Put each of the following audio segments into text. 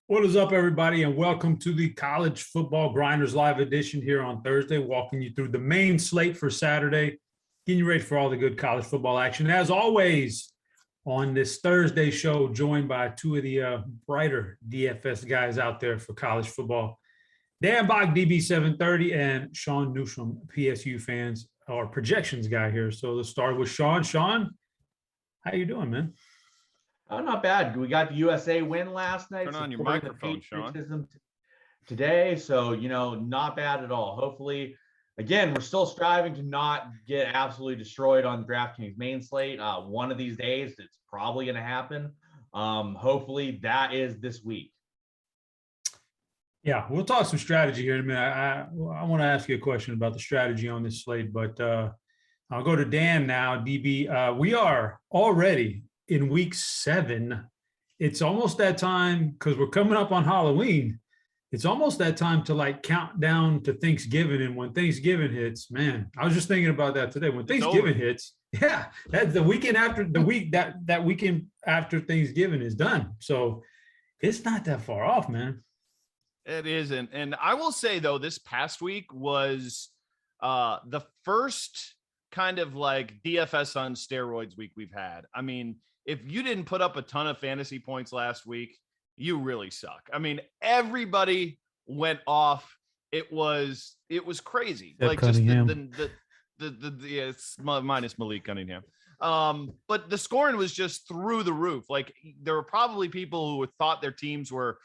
What is up, everybody, and welcome to the College Football Grinders Live edition here on Thursday, walking you through the main slate for Saturday, getting you ready for all the good college football action. As always, on this Thursday show, joined by two of the brighter DFS guys out there for college football, Dan Bach, DB730, and Sean Newsham, PSU fans, our projections guy here. So let's start with Sean. Sean, how you doing, man? Oh, not bad. We got the USA win last night. Turn on your microphone, Sean. Today, so, not bad at all. Hopefully, again, we're still striving to not get absolutely destroyed on the DraftKings main slate. One of these days, it's probably going to happen. Hopefully, that is this week. Yeah, we'll talk some strategy here in a minute. I want to ask you a question about the strategy on this slate, but I'll go to Dan now, DB. We are already in week 7. It's almost that time because we're coming up on Halloween. It's almost that time to count down to Thanksgiving. And when Thanksgiving hits, man, I was just thinking about that today. When Thanksgiving hits, yeah, that's the weekend after the week that weekend after Thanksgiving is done. So it's not that far off, man. It isn't. And I will say, though, this past week was the first kind of DFS on steroids week we've had. I mean, if you didn't put up a ton of fantasy points last week, you really suck. I mean, everybody went off. It was crazy. Except Cunningham. It's minus Malik Cunningham. But the scoring was just through the roof. There were probably people who thought their teams were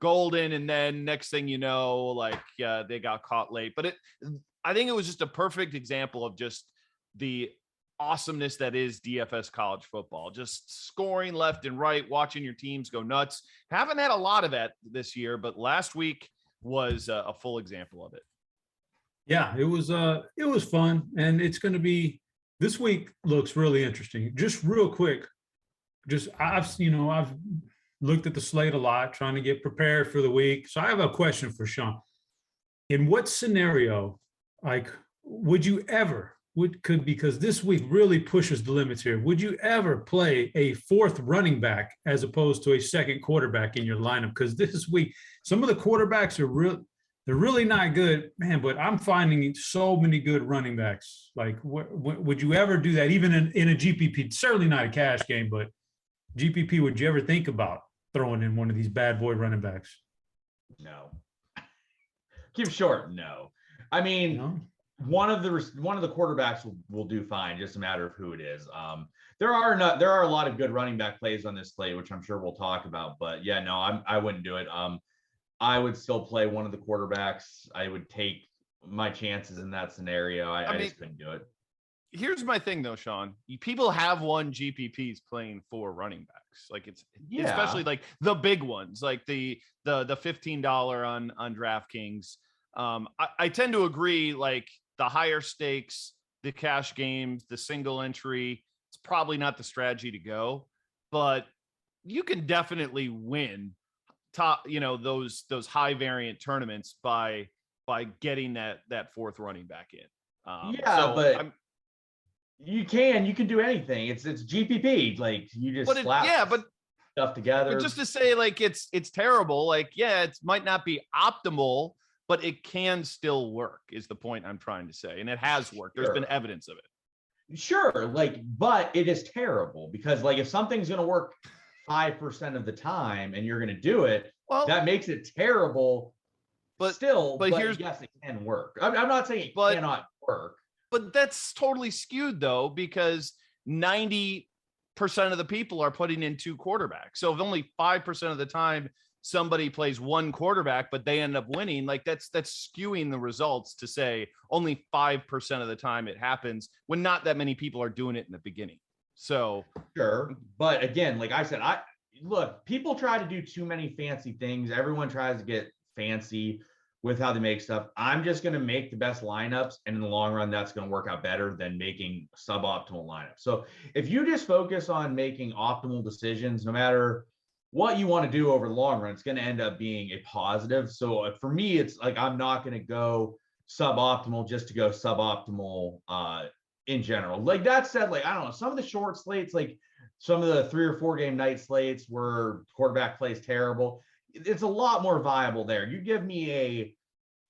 golden, and then next thing you know, they got caught late. But I think it was just a perfect example of just the awesomeness that is DFS college football. Just scoring left and right, watching your teams go nuts. Haven't had a lot of that this year, but last week was a full example of it. Yeah, it was fun, and it's going to be. This week looks really interesting. Just real quick, I've looked at the slate a lot, trying to get prepared for the week. So I have a question for Sean. In what scenario, would you ever, because this week really pushes the limits here, would you ever play a fourth running back as opposed to a second quarterback in your lineup? Because this week, some of the quarterbacks they're really not good, man, but I'm finding so many good running backs. Would you ever do that, even in a GPP? Certainly not a cash game, but GPP, would you ever think about throwing in one of these bad boy running backs? No. Keep short, no. I mean, one of the quarterbacks will do fine, just a matter of who it is. There are a lot of good running back plays on this slate, which I'm sure we'll talk about, but yeah, no, I wouldn't do it. I would still play one of the quarterbacks. I would take my chances in that scenario. I just couldn't do it. Here's my thing, though, Sean. People have won GPPs playing 4 running backs. Especially the big ones, like the $15 on DraftKings. I tend to agree. The higher stakes, the cash games, the single entry, it's probably not the strategy to go. But you can definitely win those high variant tournaments by getting that fourth running back in. You can do anything. It's GPP. You just slap stuff together. But just to say it's terrible. It might not be optimal, but it can still work is the point I'm trying to say. And it has worked. There's been evidence of it. Sure. But it is terrible because if something's going to work 5% of the time and you're going to do it, well, that makes it terrible. But yes, it can work. I'm not saying it cannot work. But that's totally skewed, though, because 90% of the people are putting in 2 quarterbacks. So if only 5% of the time somebody plays 1 quarterback, but they end up winning, that's skewing the results to say only 5% of the time it happens when not that many people are doing it in the beginning. So sure. But again, like I said, look, people try to do too many fancy things. Everyone tries to get fancy with how they make stuff. I'm just going to make the best lineups. And in the long run, that's going to work out better than making suboptimal lineups. So if you just focus on making optimal decisions, no matter what you want to do over the long run, it's going to end up being a positive. So for me, it's like, I'm not going to go suboptimal just to go suboptimal in general. Like that said, like, I don't know, some of the short slates, like some of the 3 or 4 game night slates where quarterback plays terrible, it's a lot more viable there. You give me a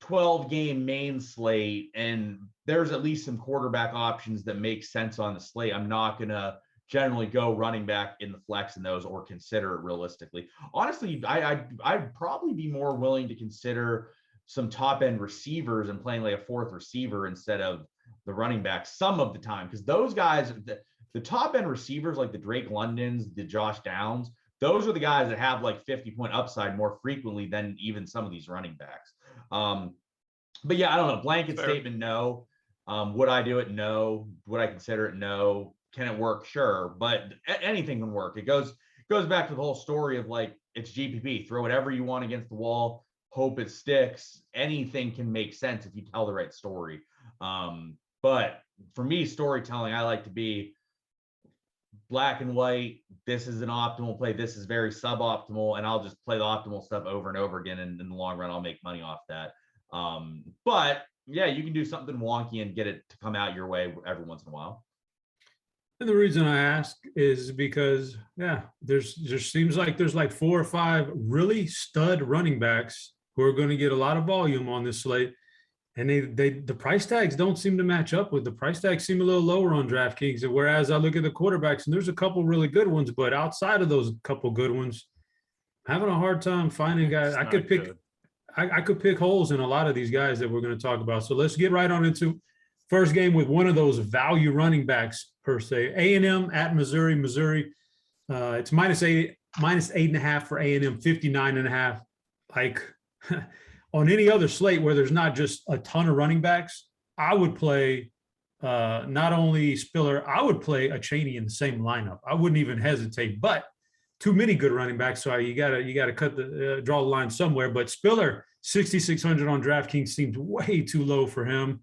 12 game main slate and there's at least some quarterback options that make sense on the slate. I'm not going to generally go running back in the flex in those or consider it realistically. Honestly, I'd probably be more willing to consider some top end receivers and playing like a 4th receiver instead of the running back some of the time, because those guys, the top end receivers like the Drake Londons, the Josh Downs, those are the guys that have like 50-point upside more frequently than even some of these running backs. But yeah, I don't know. Blanket statement, no. Would I do it? No. Would I consider it? No. Can it work? Sure. But anything can work. It goes back to the whole story of like, it's GPP. Throw whatever you want against the wall. Hope it sticks. Anything can make sense if you tell the right story. But for me, storytelling, I like to be black and white. This is an optimal play. This is very suboptimal. And I'll just play the optimal stuff over and over again. And in the long run, I'll make money off that. But yeah, you can do something wonky and get it to come out your way every once in a while. And the reason I ask is because, yeah, there seems like there's like 4 or 5 really stud running backs who are going to get a lot of volume on this slate. And the price tags don't seem to match up with the price tags seem a little lower on DraftKings. Whereas I look at the quarterbacks and there's a couple really good ones, but outside of those couple good ones, I'm having a hard time finding guys. I could pick holes in a lot of these guys that we're going to talk about. So let's get right on into first game with one of those value running backs per se. A&M at Missouri. It's -8.5 for A&M, 59.5. Like on any other slate where there's not just a ton of running backs, I would play not only Spiller, I would play a Chaney in the same lineup. I wouldn't even hesitate, but too many good running backs. So you gotta cut draw the line somewhere. But Spiller, 6,600 on DraftKings seems way too low for him.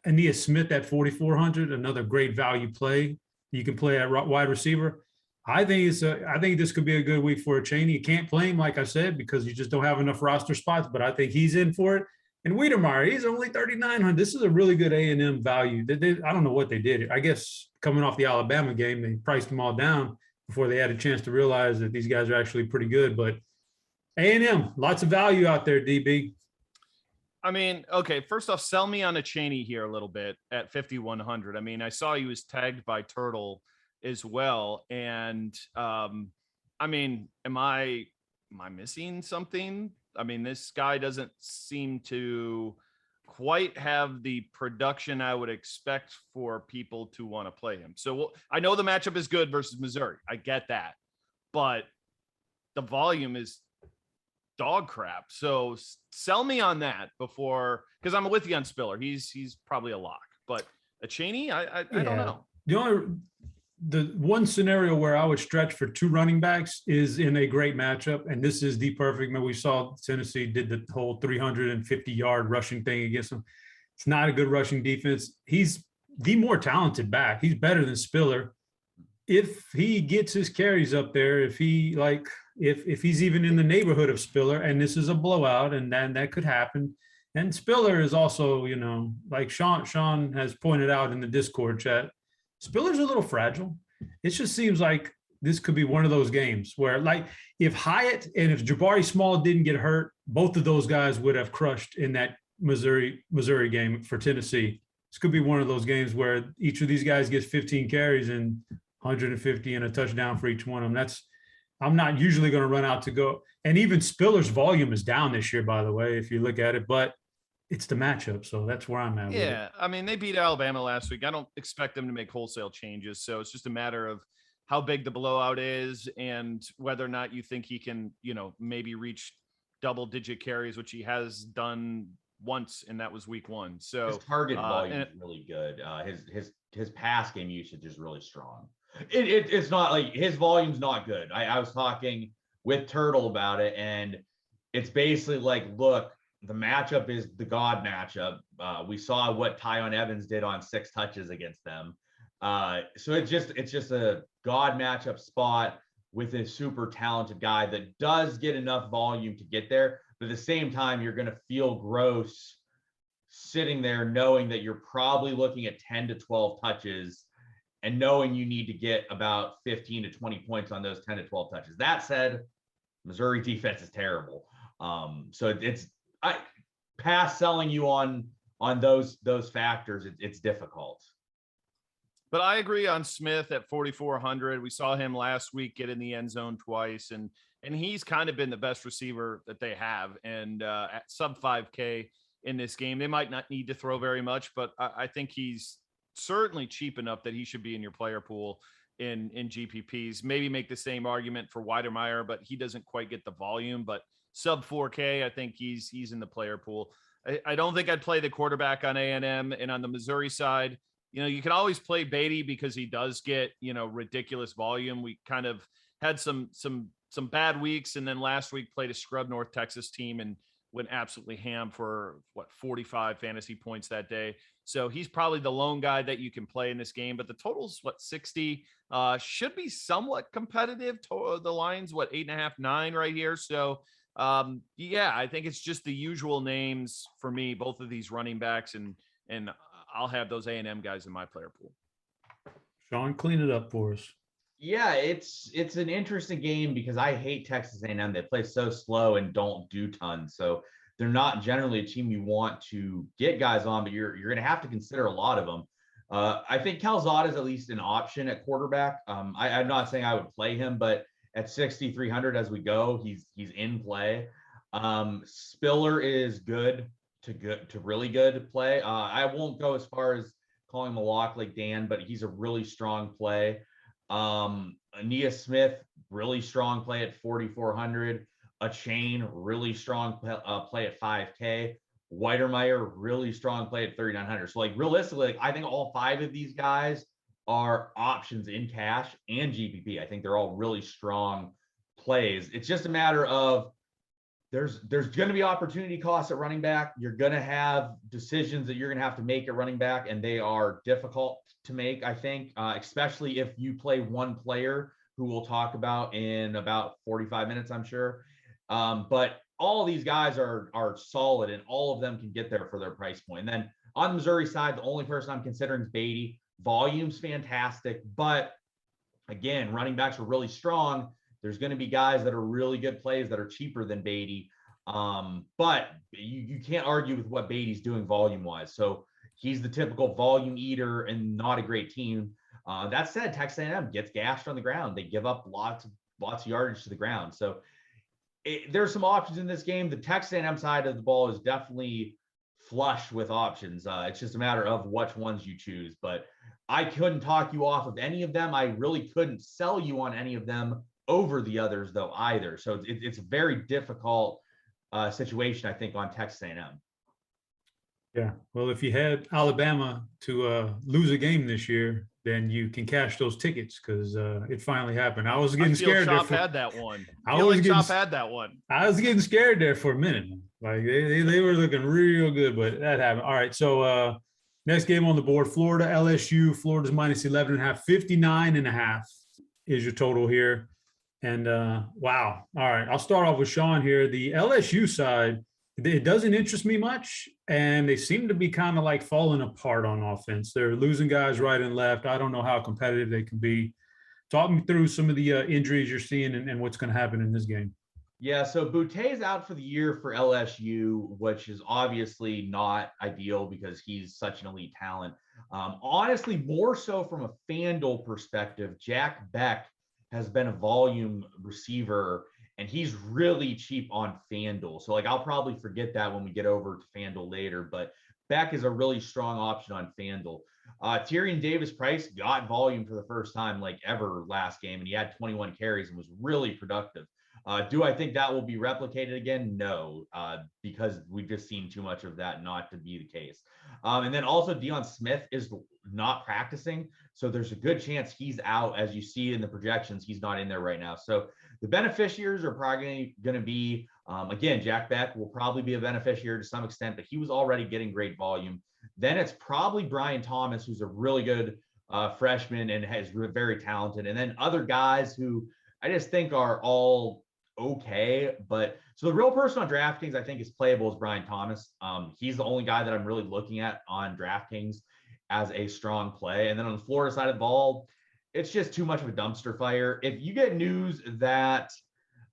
Aeneas Smith at 4,400, another great value play. You can play at wide receiver. I think this could be a good week for a Chaney. You can't play him, like I said, because you just don't have enough roster spots, but I think he's in for it. And Wiedemeyer, he's only 3,900. This is a really good A&M value. I don't know what they did. I guess coming off the Alabama game, they priced them all down before they had a chance to realize that these guys are actually pretty good. But A&M, lots of value out there, DB. I mean, okay, first off, sell me on a Chaney here a little bit at 5,100. I mean, I saw he was tagged by Turtle as well. And I mean, am I missing something? I mean, this guy doesn't seem to quite have the production I would expect for people to want to play him. So I know the matchup is good versus Missouri. I get that. But the volume is dog crap. So sell me on that before, because I'm with you on Spiller. He's probably a lock. But a Chaney, I don't know. The one scenario where I would stretch for 2 running backs is in a great matchup, and this is the perfect. We saw Tennessee did the whole 350-yard rushing thing against them. It's not a good rushing defense. He's the more talented back. He's better than Spiller. If he gets his carries up there, if he's even in the neighborhood of Spiller, and this is a blowout, and then that could happen. And Spiller is also, like Sean has pointed out in the Discord chat, Spiller's a little fragile. It just seems like this could be one of those games where, like, if Hyatt and if Jabari Small didn't get hurt, both of those guys would have crushed in that Missouri game for Tennessee. This could be one of those games where each of these guys gets 15 carries and 150 and a touchdown for each one of them. I'm not usually going to run out to go. And even Spiller's volume is down this year, by the way, if you look at it. But it's the matchup, so that's where I'm at. Yeah, I mean, they beat Alabama last week. I don't expect them to make wholesale changes, so it's just a matter of how big the blowout is and whether or not you think he can, maybe reach double-digit carries, which he has done once, and that was week 1. So his target volume is really good. His his pass game usage is really strong. It's not like his volume's not good. I was talking with Turtle about it, and it's basically like, look, the matchup is the God matchup. We saw what Tyon Evans did on 6 touches against them. So it's just a God matchup spot with a super talented guy that does get enough volume to get there. But at the same time, you're going to feel gross sitting there knowing that you're probably looking at 10 to 12 touches and knowing you need to get about 15 to 20 points on those 10 to 12 touches. That said, Missouri defense is terrible. So I pass selling you on those factors. It's difficult. But I agree on Smith at 4,400. We saw him last week get in the end zone twice, and he's kind of been the best receiver that they have. And at sub 5K in this game, they might not need to throw very much, but I think he's certainly cheap enough that he should be in your player pool in GPPs. Maybe make the same argument for Weidermeyer, but he doesn't quite get the volume. But sub 4K, I think he's in the player pool. I don't think I'd play the quarterback on A&M. And on the Missouri side, you can always play Beatty because he does get, ridiculous volume. We kind of had some bad weeks, and then last week played a scrub North Texas team and went absolutely ham for 45 fantasy points that day. So he's probably the lone guy that you can play in this game, but the total's 60, should be somewhat competitive. The line's 8.5, 9 right here. So I think it's just the usual names for me, both of these running backs, and I'll have those A&M guys in my player pool. Sean, clean it up for us. Yeah, it's an interesting game because I hate Texas A&M. They play so slow and don't do tons. So they're not generally a team you want to get guys on, but you're going to have to consider a lot of them. I think Calzada is at least an option at quarterback. I'm not saying I would play him, but at 6,300 as we go, he's in play. Spiller is good to really good to play. I won't go as far as calling him a lock like Dan, but he's a really strong play. Ania Smith, really strong play at 4,400. A Chain, really strong play at 5K. Weidermeyer, really strong play at 3,900. So realistically, I think all 5 of these guys are options in cash and GPP. I think they're all really strong plays. It's just a matter of there's going to be opportunity costs at running back. You're going to have decisions that you're going to have to make at running back, and they are difficult to make, I think, especially if you play one player who we'll talk about in about 45 minutes, I'm sure. But all of these guys are solid, and all of them can get there for their price point. And then on the Missouri side, the only person I'm considering is Beatty. Volume's fantastic, but again, running backs are really strong. There's going to be guys that are really good plays that are cheaper than Beatty. But you can't argue with what Beatty's doing volume-wise. So he's the typical volume eater and not a great team. That said, Texas A&M gets gashed on the ground. They give up lots of yardage to the ground. So there's some options in this game. The Texas A&M side of the ball is definitely flush with options. It's just a matter of which ones you choose. But I couldn't talk you off of any of them. I really couldn't sell you on any of them over the others, though, either. So it's a very difficult situation, I think, on Texas A&M. Yeah. Well, if you had Alabama to lose a game this year, then you can cash those tickets because it finally happened. I was getting scared. Chop had that one. Chop had that one. I was getting scared there for a minute. Like they were looking real good, but that happened. All right. So next game on the board, Florida, LSU. Florida's minus 11.5, 59.5 is your total here. And wow. All right. I'll start off with Sean here. The LSU side, it doesn't interest me much, and they seem to be kind of like falling apart on offense. They're losing guys right and left. I don't know how competitive they can be. Talk me through some of the injuries you're seeing and what's going to happen in this game. Yeah, so Boutte out for the year for LSU, which is obviously not ideal because he's such an elite talent. Honestly, more so from a FanDuel perspective, Jack Beck has been a volume receiver, and he's really cheap on FanDuel. So I'll probably forget that when we get over to FanDuel later, but Beck is a really strong option on FanDuel. Tyrion Davis-Price got volume for the first time ever last game, and he had 21 carries and was really productive. Do I think that will be replicated again? No, because we've just seen too much of that not to be the case. And then also Deion Smith is not practicing. So there's a good chance he's out. As you see in the projections, he's not in there right now. So the beneficiaries are probably going to be, again, Jack Beck will probably be a beneficiary to some extent, but he was already getting great volume. Then it's probably Brian Thomas, who's a really good freshman and is very talented. And then other guys who I just think are all okay. But so the real person on DraftKings I think is playable is Brian Thomas. He's the only guy that I'm really looking at on DraftKings as a strong play. And then on the Florida side of the ball, it's just too much of a dumpster fire. If you get news that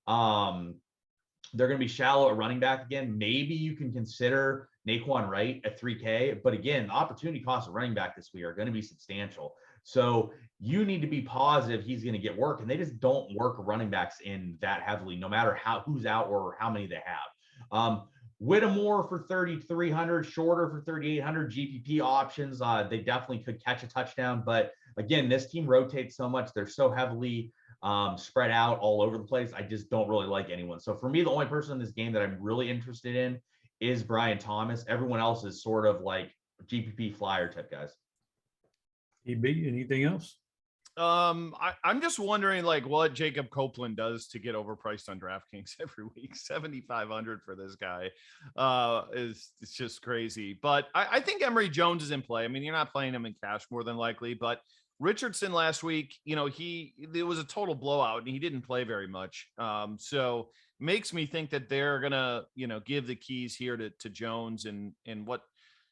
they're going to be shallow at running back again, maybe you can consider Naquan Wright at 3K. But again, the opportunity costs of running back this week are going to be substantial. So you need to be positive he's going to get work. And they just don't work running backs in that heavily, no matter who's out or how many they have. Whittemore for 3,300, Shorter for 3,800 GPP options. They definitely could catch a touchdown. But again, this team rotates so much. They're so heavily spread out all over the place. I just don't really like anyone. So for me, the only person in this game that I'm really interested in is Brian Thomas. Everyone else is sort of like GPP flyer type guys. EB, anything else? I'm just wondering like what Jacob Kaplen does to get overpriced on DraftKings every week. 7,500 for this guy it's just crazy. But I think Emory Jones is in play. I mean, you're not playing him in cash more than likely, but Richardson last week, it was a total blowout and he didn't play very much. So makes me think that they're gonna, give the keys here to Jones and what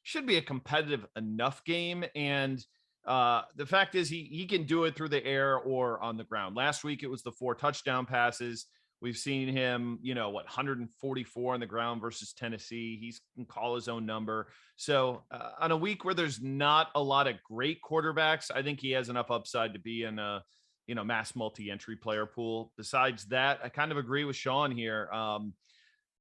should be a competitive enough game. And the fact is he can do it through the air or on the ground. Last week, it was the 4 touchdown passes. We've seen him, 144 on the ground versus Tennessee. He can call his own number. So on a week where there's not a lot of great quarterbacks, I think he has enough upside to be in a, mass multi-entry player pool. Besides that, I kind of agree with Sean here.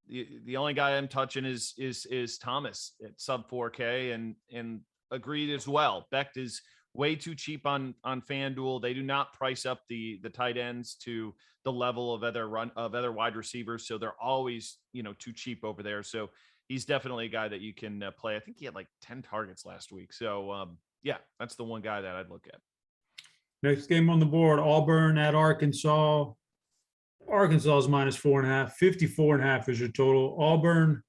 The only guy I'm touching is Thomas at sub 4K and agreed as well. Becht is way too cheap on FanDuel. They do not price up the tight ends to the level of other wide receivers. So they're always, too cheap over there. So he's definitely a guy that you can play. I think he had like 10 targets last week. So yeah, that's the one guy that I'd look at. Next game on the board, Auburn at Arkansas. Arkansas is minus 4.5. 54.5 is your total. Auburn,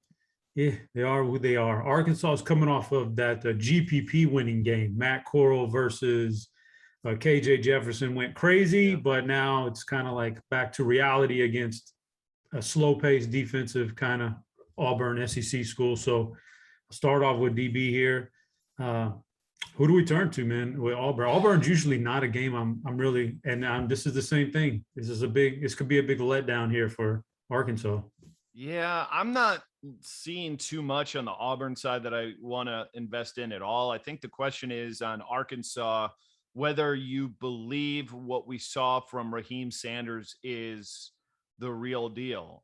yeah, they are who they are. Arkansas is coming off of that GPP winning game. Matt Corral versus KJ Jefferson went crazy, but now it's kind of like back to reality against a slow-paced defensive kind of Auburn SEC school. So I'll start off with DB here. Who do we turn to, man? With Auburn. Auburn's usually not a game I'm really, and this is the same thing. This could be a big letdown here for Arkansas. Yeah, I'm not seeing too much on the Auburn side that I want to invest in at all. I think the question is on Arkansas, whether you believe what we saw from Raheem Sanders is the real deal.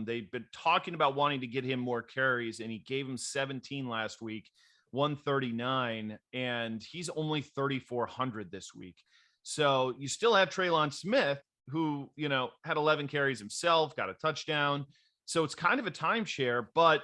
They've been talking about wanting to get him more carries, and he gave him 17 last week, 139, and he's only 3,400 this week. So you still have Traylon Smith, who, had 11 carries himself, got a touchdown. So it's kind of a timeshare, but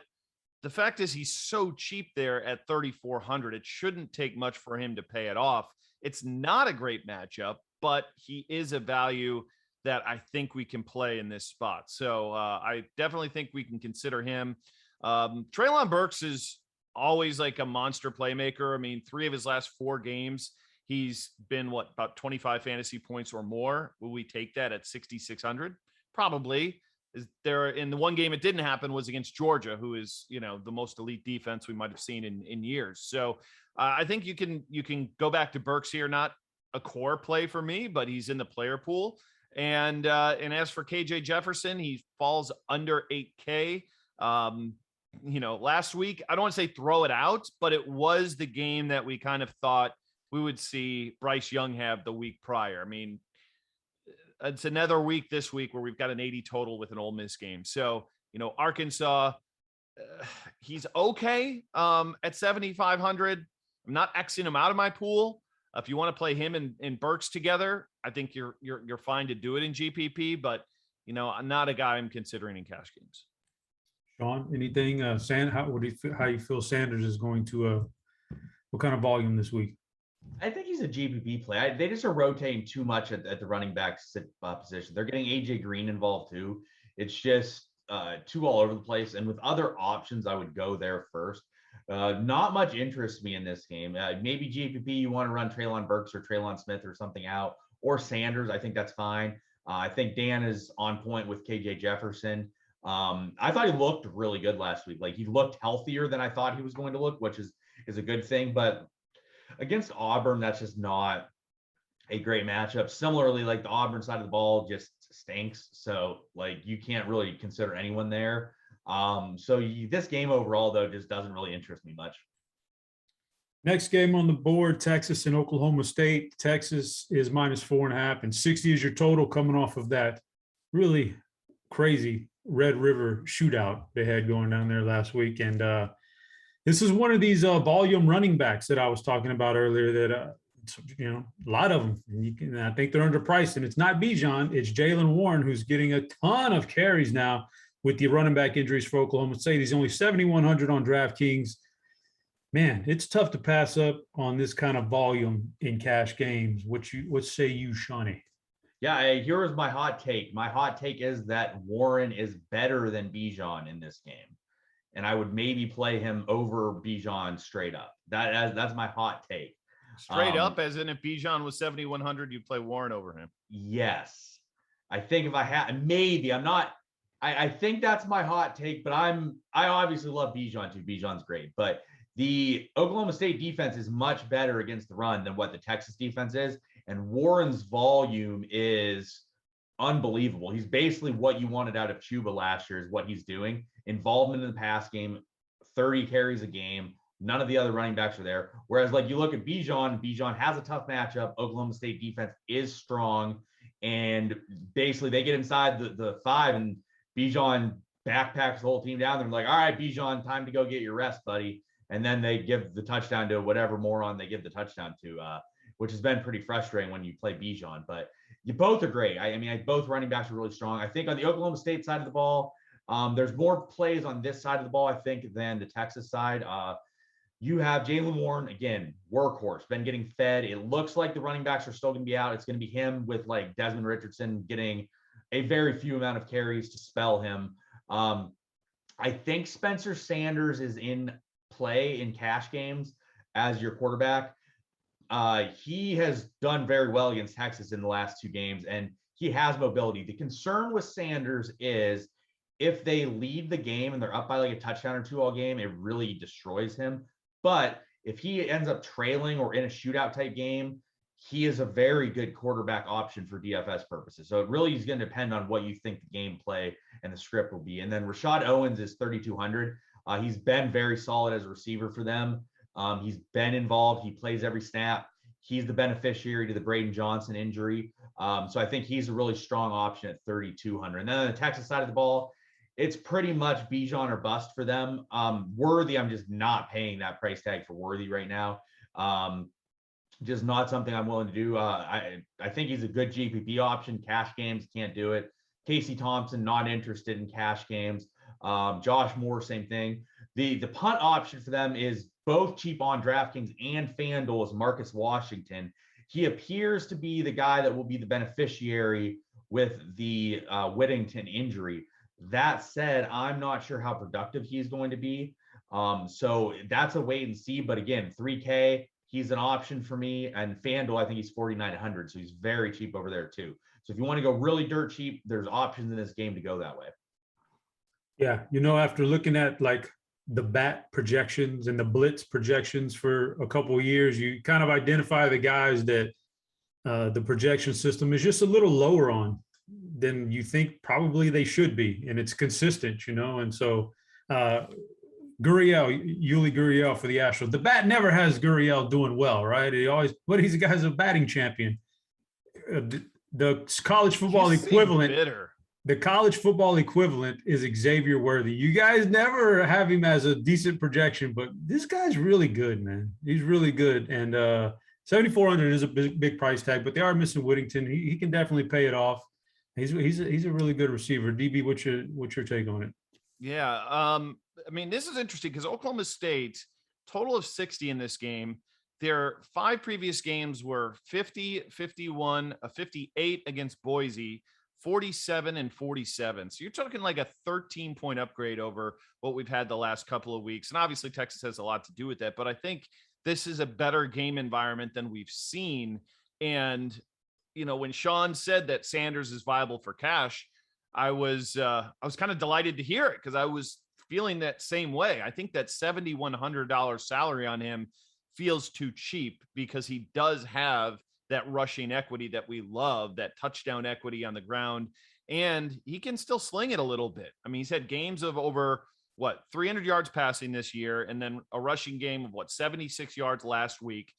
the fact is he's so cheap there at 3,400. It shouldn't take much for him to pay it off. It's not a great matchup, but he is a value that I think we can play in this spot. So I definitely think we can consider him. Treylon Burks is always like a monster playmaker. I mean, 3 of his last 4 games, he's been about 25 fantasy points or more. Will we take that at 6,600? Probably. Is there in the one game it didn't happen was against Georgia, who is, the most elite defense we might have seen in years. So I think you can go back to Burks here, not a core play for me, but he's in the player pool. And as for KJ Jefferson, he falls under 8K. Last week, I don't want to say throw it out, but it was the game that we kind of thought we would see Bryce Young have the week prior. I mean, it's another week this week where we've got an 80 total with an Ole Miss game. So, Arkansas, he's okay at 7,500. I'm not Xing him out of my pool. If you want to play him and Burks together, I think you're fine to do it in GPP, but I'm not a guy I'm considering in cash games. Sean, anything? How you feel Sanders is going to? What kind of volume this week? I think he's a GPP play. They just are rotating too much at the running back position. They're getting AJ Green involved too. It's just too all over the place. And with other options, I would go there first. Not much interests me in this game. Maybe GPP, you want to run Treylon Burks or Treylon Smith or something out, or Sanders. I think that's fine. I think Dan is on point with KJ Jefferson. I thought he looked really good last week. Like, he looked healthier than I thought he was going to look, which is a good thing. But against Auburn, that's just not a great matchup. Similarly, like, the Auburn side of the ball just stinks. So, like, you can't really consider anyone there. This game overall, though, just doesn't really interest me much. Next game on the board, Texas and Oklahoma State. Texas is -4.5, and 60 is your total, coming off of that really crazy Red River shootout they had going down there last week. And this is one of these volume running backs that I was talking about earlier that, a lot of them. And I think they're underpriced, and it's not Bijan, it's Jaylen Warren, who's getting a ton of carries now with the running back injuries for Oklahoma State. He's only 7,100 on DraftKings. Man, it's tough to pass up on this kind of volume in cash games. What say you, Shawnee? Yeah, here's my hot take. My hot take is that Warren is better than Bijan in this game, and I would maybe play him over Bijan straight up. That's my hot take. Straight up, as in if Bijan was 7,100, you'd play Warren over him. Yes, I think if I had, maybe I'm not. I think that's my hot take, but I obviously love Bijan too. Bijan's great, but the Oklahoma State defense is much better against the run than what the Texas defense is. And Warren's volume is unbelievable. He's basically what you wanted out of Chuba last year is what he's doing. Involvement in the pass game, 30 carries a game. None of the other running backs are there. Whereas, like, you look at Bijan has a tough matchup. Oklahoma State defense is strong. And basically they get inside the 5, and Bijan backpacks the whole team down. They're like, all right, Bijan, time to go get your rest, buddy. And then they give the touchdown to whatever moron they give the touchdown to, which has been pretty frustrating when you play Bijan. But you both are great. I mean, both running backs are really strong. I think on the Oklahoma State side of the ball, there's more plays on this side of the ball, I think, than the Texas side. You have Jaylen Warren, again, workhorse, been getting fed. It looks like the running backs are still going to be out. It's going to be him with, like, Desmond Richardson getting a very few amount of carries to spell him. I think Spencer Sanders is in play in cash games as your quarterback. He has done very well against Texas in the last 2 games, and he has mobility. The concern with Sanders is if they lead the game and they're up by like a touchdown or 2 all game, it really destroys him. But if he ends up trailing or in a shootout type game, he is a very good quarterback option for DFS purposes. So it really is going to depend on what you think the gameplay and the script will be. And then Rashad Owens is 3,200. He's been very solid as a receiver for them. He's been involved. He plays every snap. He's the beneficiary to the Braden Johnson injury. So I think he's a really strong option at 3,200. And then on the Texas side of the ball, it's pretty much Bijan or bust for them. Worthy, I'm just not paying that price tag for Worthy right now. Just not something I'm willing to do. I think he's a good GPP option. Cash games, can't do it. Casey Thompson, not interested in cash games. Josh Moore, same thing. The punt option for them is both cheap on DraftKings and FanDuel is Marcus Washington. He appears to be the guy that will be the beneficiary with the Whittington injury. That said, I'm not sure how productive he's going to be. So that's a wait and see. But again, 3K, he's an option for me. And FanDuel, I think he's 4,900. So he's very cheap over there too. So if you want to go really dirt cheap, there's options in this game to go that way. Yeah, after looking at like the bat projections and the blitz projections for a couple of years, you kind of identify the guys that the projection system is just a little lower on than you think probably they should be. And it's consistent, And so Yuli Gurriel for the Astros. The bat never has Gurriel doing well, right? He's a guy's a batting champion. The college football equivalent. The college football equivalent is Xavier Worthy. You guys never have him as a decent projection, but this guy's really good, man. He's really good. And 7,400 is a big price tag, but they are missing Whittington. He can definitely pay it off. He's a really good receiver. DB, what's your take on it? Yeah. I mean, this is interesting because Oklahoma State, total of 60 in this game. their 5 previous games were 50, 51, a 58 against Boise, 47 and 47. So you're talking like a 13-point upgrade over what we've had the last couple of weeks. And obviously Texas has a lot to do with that, but I think this is a better game environment than we've seen. And, when Sean said that Sanders is viable for cash, I was kind of delighted to hear it, because I was feeling that same way. I think that $7,100 salary on him feels too cheap, because he does have that rushing equity that we love, that touchdown equity on the ground, and he can still sling it a little bit. I mean, he's had games of over 300 yards passing this year, and then a rushing game of 76 yards last week.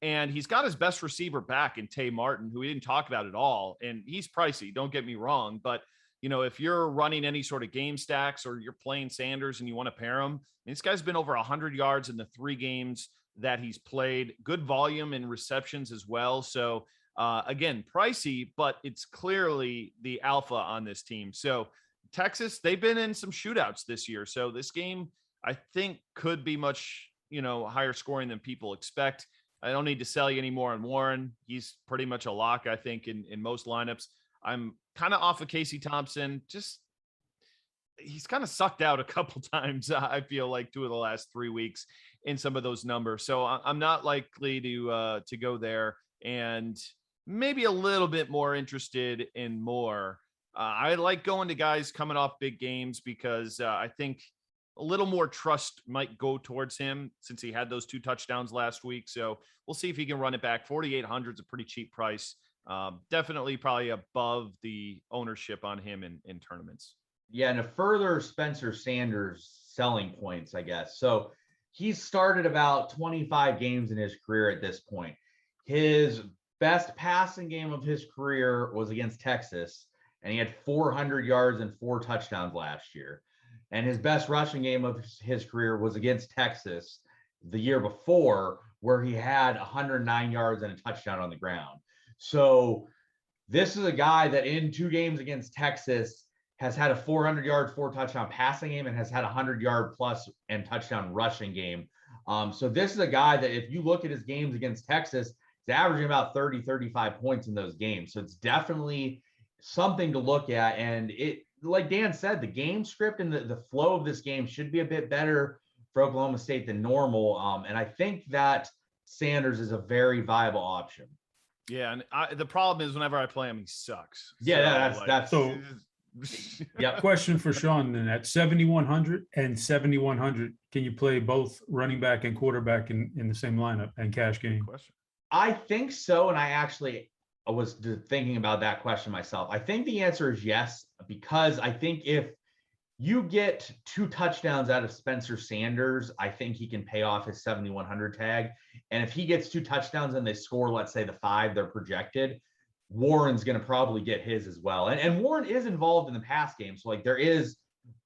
And he's got his best receiver back in Tay Martin, who we didn't talk about at all. And he's pricey, don't get me wrong, but if you're running any sort of game stacks, or you're playing Sanders and you want to pair him, this guy's been over 100 yards in the 3 games that he's played, good volume and receptions as well. So again, pricey, but it's clearly the alpha on this team. So Texas, they've been in some shootouts this year. So this game, I think, could be much, higher scoring than people expect. I don't need to sell you anymore on Warren. He's pretty much a lock, I think, in most lineups. I'm kind of off of Casey Thompson. He's kind of sucked out a couple times, I feel like, 2 of the last 3 weeks in some of those numbers. So I'm not likely to go there, and maybe a little bit more interested in Moore. I like going to guys coming off big games, because I think a little more trust might go towards him, since he had those 2 touchdowns last week. So we'll see if he can run it back. 4,800 is a pretty cheap price. Definitely probably above the ownership on him in tournaments. Yeah, and a further Spencer Sanders selling points, I guess. So he's started about 25 games in his career at this point. His best passing game of his career was against Texas, and he had 400 yards and 4 touchdowns last year. And his best rushing game of his career was against Texas the year before, where he had 109 yards and a touchdown on the ground. So this is a guy that in 2 games against Texas has had a 400 yard, 4 touchdown passing game, and has had a 100-yard plus and touchdown rushing game. So this is a guy that, if you look at his games against Texas, he's averaging about 30, 35 points in those games. So it's definitely something to look at. And it, like Dan said, the game script and the flow of this game should be a bit better for Oklahoma State than normal. And I think that Sanders is a very viable option. Yeah, and the problem is, whenever I play him, he sucks. Yeah, that's so. Yeah. Question for Sean then: at 7,100 and 7,100, can you play both running back and quarterback in the same lineup and cash game? Question. I think so, and I was thinking about that question myself. I think the answer is yes, because I think if you get 2 touchdowns out of Spencer Sanders, I think he can pay off his 7,100 tag. And if he gets 2 touchdowns and they score, let's say, the 5 they're projected, Warren's going to probably get his as well. And Warren is involved in the pass game. So there is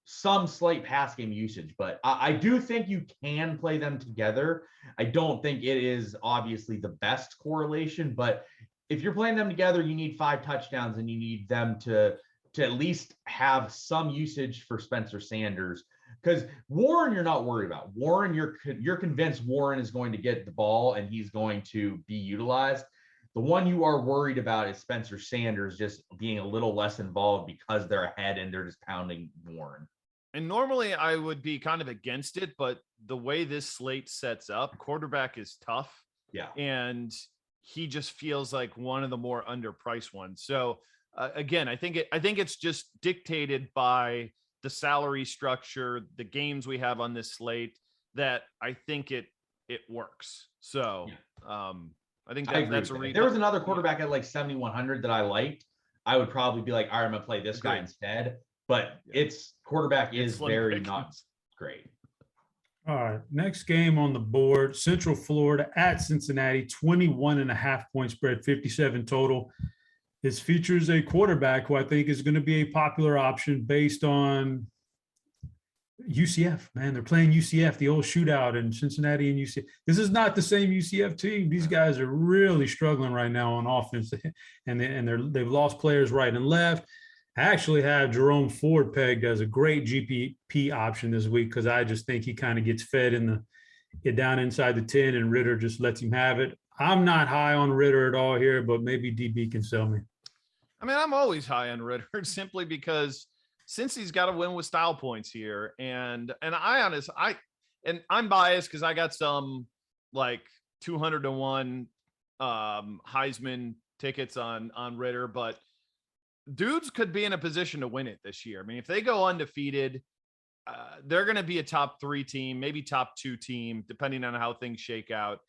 some slight pass game usage, but I do think you can play them together. I don't think it is obviously the best correlation, but if you're playing them together, you need 5 touchdowns, and you need them to at least have some usage for Spencer Sanders, because Warren, you're not worried about. Warren, you're convinced Warren is going to get the ball and he's going to be utilized. The one you are worried about is Spencer Sanders just being a little less involved, because they're ahead and they're just pounding Warren. And normally I would be kind of against it, but the way this slate sets up, quarterback is tough. Yeah. And he just feels like one of the more underpriced ones. So again, I think it's just dictated by the salary structure, the games we have on this slate, that I think it works. So I think that's a reason. If there was another quarterback at like 7,100 that I liked, I would probably be like, all right, I'm gonna play this guy instead. But it's quarterback is very not great. All right, next game on the board: Central Florida at Cincinnati, 21.5 point spread, 57 total. This features a quarterback who I think is going to be a popular option based on UCF. Man, they're playing UCF, the old shootout in Cincinnati and UCF. This is not the same UCF team. These guys are really struggling right now on offense, and they've lost players right and left. I actually have Jerome Ford pegged as a great GPP option this week, because I just think he kind of gets fed in get down inside the 10 and Ritter just lets him have it. I'm not high on Ritter at all here, but maybe DB can sell me. I mean, I'm always high on Ritter simply because since he's got to win with style points here, and I'm biased because I got some like 200-1 Heisman tickets on Ritter, but dudes could be in a position to win it this year. I mean, if they go undefeated, they're going to be a top 3 team, maybe top 2 team, depending on how things shake out.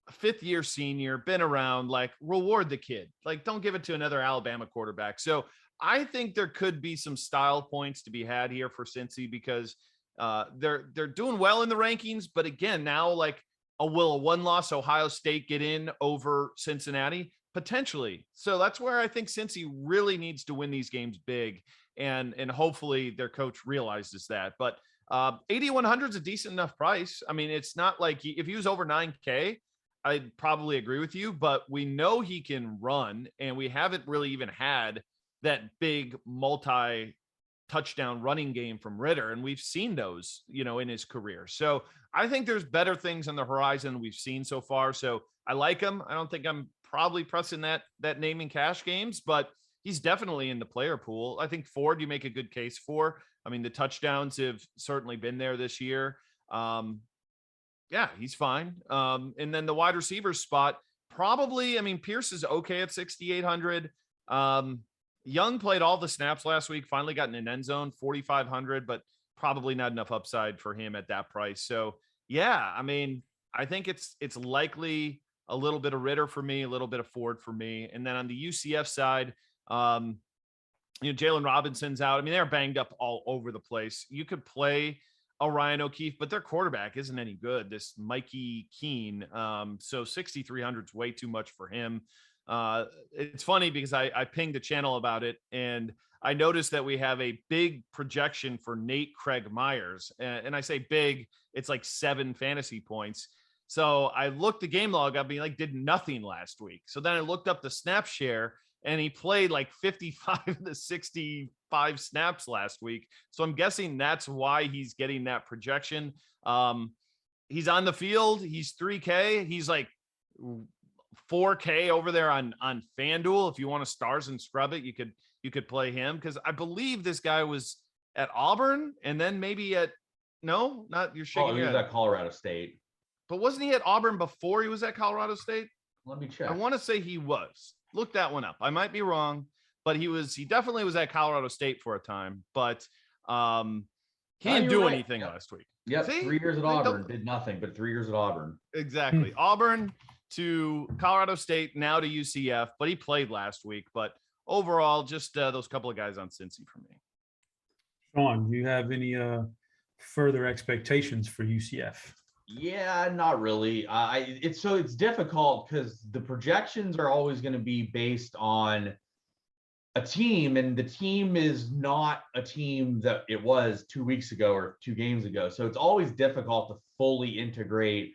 A 5th-year senior, been around, like, reward the kid. Like, don't give it to another Alabama quarterback. So I think there could be some style points to be had here for Cincy because they're doing well in the rankings. But again, now, like, will a 1-loss Ohio State get in over Cincinnati? Potentially. So that's where I think Cincy really needs to win these games big. And hopefully their coach realizes that. But 8,100 is a decent enough price. I mean, it's not like if he was over 9K, I'd probably agree with you, but we know he can run, and we haven't really even had that big multi-touchdown running game from Ritter, and we've seen those, in his career. So I think there's better things on the horizon we've seen so far. So I like him. I don't think I'm probably pressing that name in cash games, but he's definitely in the player pool. I think Ford, you make a good case for. I mean, the touchdowns have certainly been there this year. Yeah, he's fine. And then the wide receiver spot, probably, I mean, Pierce is okay at 6,800. Young played all the snaps last week, finally got in an end zone, 4,500, but probably not enough upside for him at that price. So yeah, I mean, I think it's likely a little bit of Ritter for me, a little bit of Ford for me. And then on the UCF side, Jalen Robinson's out. I mean, they're banged up all over the place. You could play a Ryan O'Keefe, but their quarterback isn't any good. This Mikey Keene. So 6,300 is way too much for him. It's funny because I pinged the channel about it, and I noticed that we have a big projection for Nate Craig Myers. And I say big, it's like 7 fantasy points. So I looked the game log up, and did nothing last week. So then I looked up the snap share, and he played like 55 to 65 snaps last week. So I'm guessing that's why he's getting that projection. He's on the field. He's 3K. He's like 4K over there on FanDuel. If you want to stars and scrub it, you could play him, because I believe this guy was at Auburn and then maybe at you're shaking your head. He was at Colorado State. But wasn't he at Auburn before he was at Colorado State? Let me check. I want to say he was. Look that one up. I might be wrong, but he definitely was at Colorado State for a time, but he didn't do anything last week. Yep. 3 years at Auburn, did nothing, but 3 years at Auburn. Exactly. Auburn to Colorado State, now to UCF, but he played last week. But overall, just those couple of guys on Cincy for me. Sean, do you have any further expectations for UCF? Yeah, not really. It's difficult because the projections are always going to be based on a team, and the team is not a team that it was 2 weeks ago or 2 games ago. So it's always difficult to fully integrate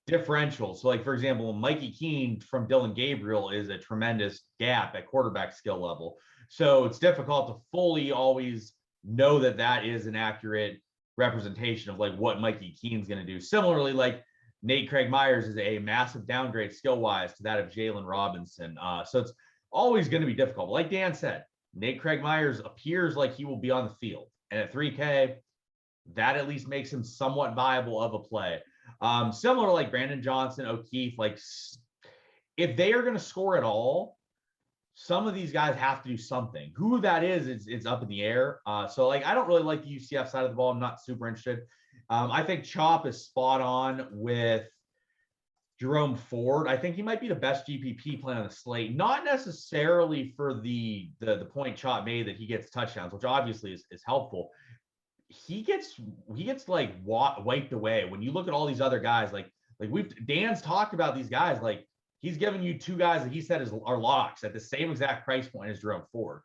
differentials. So, like, for example, Mikey Keene from Dylan Gabriel is a tremendous gap at quarterback skill level. So it's difficult to fully always know that is an accurate representation of like what Mikey Keene's going to do. Similarly, like Nate Craig Myers is a massive downgrade skill wise to that of Jalen Robinson. So it's always going to be difficult. But like Dan said, Nate Craig Myers appears like he will be on the field, and at 3K, that at least makes him somewhat viable of a play. Similar to like Brandon Johnson, O'Keefe, like if they are going to score at all, some of these guys have to do something. Who that is, it's up in the air. So like, I don't really like the UCF side of the ball. I'm not super interested. I think Chop is spot on with Jerome Ford. I think he might be the best GPP play on the slate, not necessarily for the point Chop made that he gets touchdowns, which obviously is helpful. He gets like wiped away. When you look at all these other guys, like Dan's talked about these guys, like he's given you 2 guys that he said are locks at the same exact price point as Jerome Ford.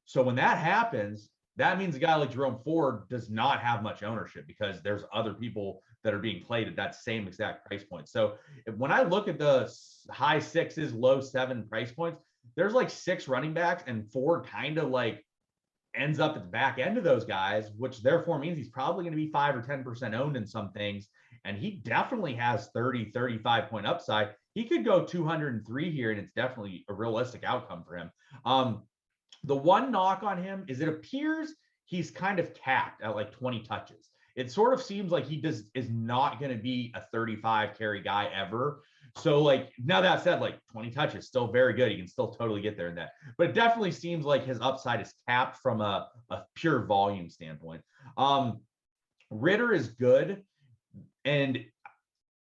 So when that happens, that means a guy like Jerome Ford does not have much ownership because there's other people that are being played at that same exact price point. So when I look at the high 6s, low 7 price points, there's like 6 running backs, and Ford kind of like ends up at the back end of those guys, which therefore means he's probably going to be 5 or 10% owned in some things. and he definitely has 30, 35 point upside. He could go 203 here, and it's definitely a realistic outcome for him. The one knock on him is it appears he's kind of capped at like 20 touches. It sort of seems like he is not going to be a 35 carry guy ever. So like, now that said, like 20 touches, still very good. He can still totally get there in that, but it definitely seems like his upside is capped from a pure volume standpoint. Ritter is good. And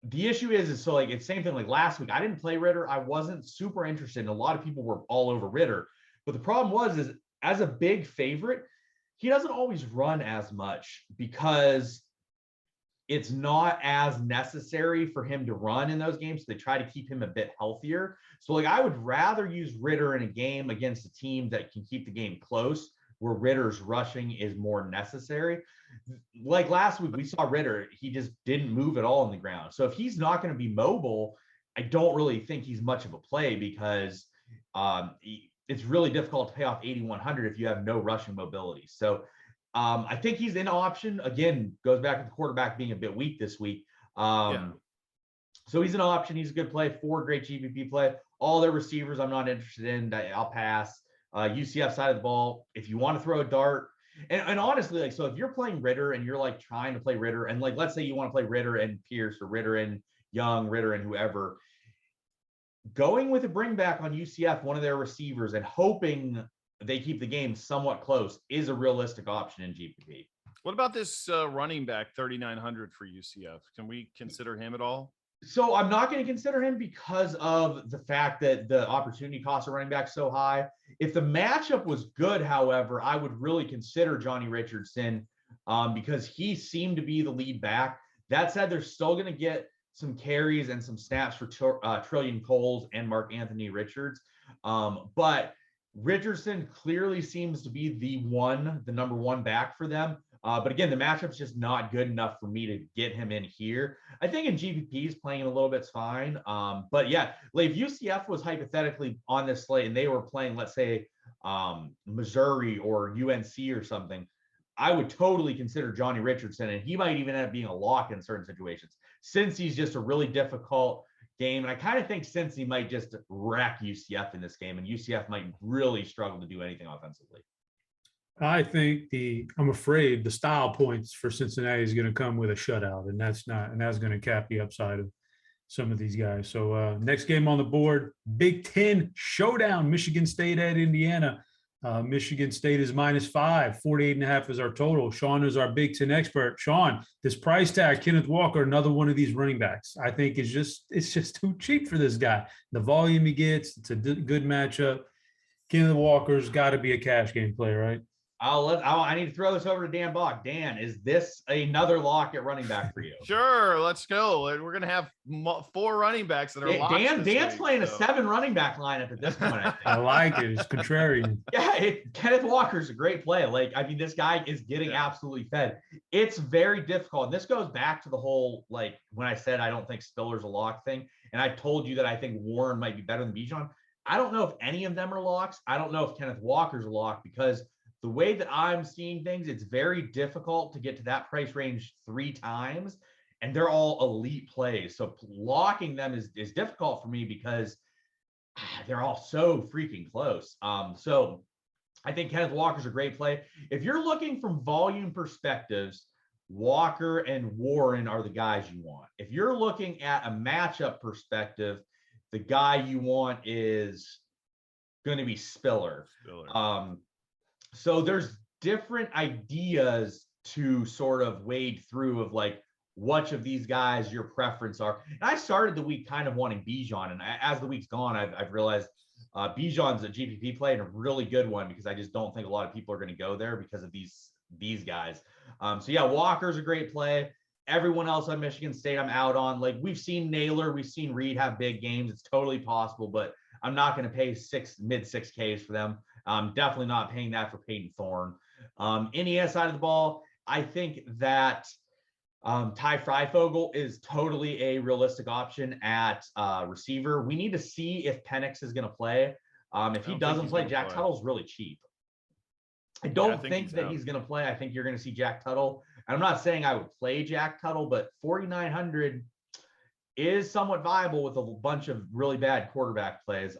the issue is so like, it's same thing like last week. I didn't play Ritter. I wasn't super interested. And a lot of people were all over Ritter, but the problem is as a big favorite, he doesn't always run as much because it's not as necessary for him to run in those games. So they try to keep him a bit healthier. So like, I would rather use Ritter in a game against a team that can keep the game close, where Ritter's rushing is more necessary. Like last week, we saw Ritter, he just didn't move at all on the ground. So if he's not going to be mobile, I don't really think he's much of a play because it's really difficult to pay off 8,100 if you have no rushing mobility. So I think he's an option. Again, goes back to the quarterback being a bit weak this week. So he's an option. He's a good play. 4 great GPP play. All their receivers I'm not interested in. I'll pass. UCF side of the ball, if you want to throw a dart, and honestly, like, so if you're playing Ritter and you're like trying to play Ritter, and like, let's say you want to play Ritter and Pierce or Ritter and Young, Ritter and whoever, going with a bring back on UCF, one of their receivers, and hoping they keep the game somewhat close is a realistic option in GPP. What about this running back 3,900 for UCF? Can we consider him at all? So I'm not going to consider him because of the fact that the opportunity cost of running back so high. If the matchup was good, however, I would really consider Johnny Richardson because he seemed to be the lead back. That said, they're still going to get some carries and some snaps for Trillion Coles and Mark Anthony Richards. But Richardson clearly seems to be the number one back for them. But again, the matchup's just not good enough for me to get him in here. I think in GPPs playing a little bit's fine. But yeah, like if UCF was hypothetically on this slate and they were playing, let's say, Missouri or UNC or something, I would totally consider Johnny Richardson, and he might even end up being a lock in certain situations. Since he's just a really difficult game, and I kind of think Cincy might just wreck UCF in this game, and UCF might really struggle to do anything offensively. I think I'm afraid the style points for Cincinnati is going to come with a shutout, and that's going to cap the upside of some of these guys. So next game on the board, Big Ten showdown, Michigan State at Indiana. Michigan State is -5, 48.5 is our total. Sean is our Big Ten expert. Sean, this price tag, Kenneth Walker, another one of these running backs, I think it's just too cheap for this guy. The volume he gets, it's a good matchup. Kenneth Walker's got to be a cash game play, right? I need to throw this over to Dan Bach. Dan, is this another lock at running back for you? Sure, let's go. We're gonna have 4 running backs that are locked. Dan's playing a 7 running back lineup at this point. I think. I like it. It's contrarian. Yeah, Kenneth Walker's a great play. Like, I mean, this guy is getting absolutely fed. It's very difficult. And this goes back to the whole, like, when I said I don't think Spiller's a lock thing, and I told you that I think Warren might be better than Bijan. I don't know if any of them are locks. I don't know if Kenneth Walker's a lock because the way that I'm seeing things, it's very difficult to get to that price range 3 times, and they're all elite plays. So locking them is difficult for me because they're all so freaking close. So I think Kenneth Walker's a great play. If you're looking from volume perspectives, Walker and Warren are the guys you want. If you're looking at a matchup perspective, the guy you want is going to be Spiller. So there's different ideas to sort of wade through of like which of these guys your preference are. And I started the week kind of wanting Bijan, and as the week's gone, I've realized Bijan's a GPP play and a really good one because I just don't think a lot of people are going to go there because of these guys. So yeah, Walker's a great play. Everyone else on Michigan State, I'm out on. Like, we've seen Naylor, we've seen Reed have big games. It's totally possible, but I'm not going to pay mid 6Ks for them. I'm definitely not paying that for Peyton Thorne. NES side of the ball, I think that Ty Freifogel is totally a realistic option at receiver. We need to see if Penix is going to play. If he doesn't play, Jack Tuttle's really cheap. I don't think that he's going to play. I think you're going to see Jack Tuttle I'm not saying I would play Jack Tuttle, but 4,900 is somewhat viable with a bunch of really bad quarterback plays.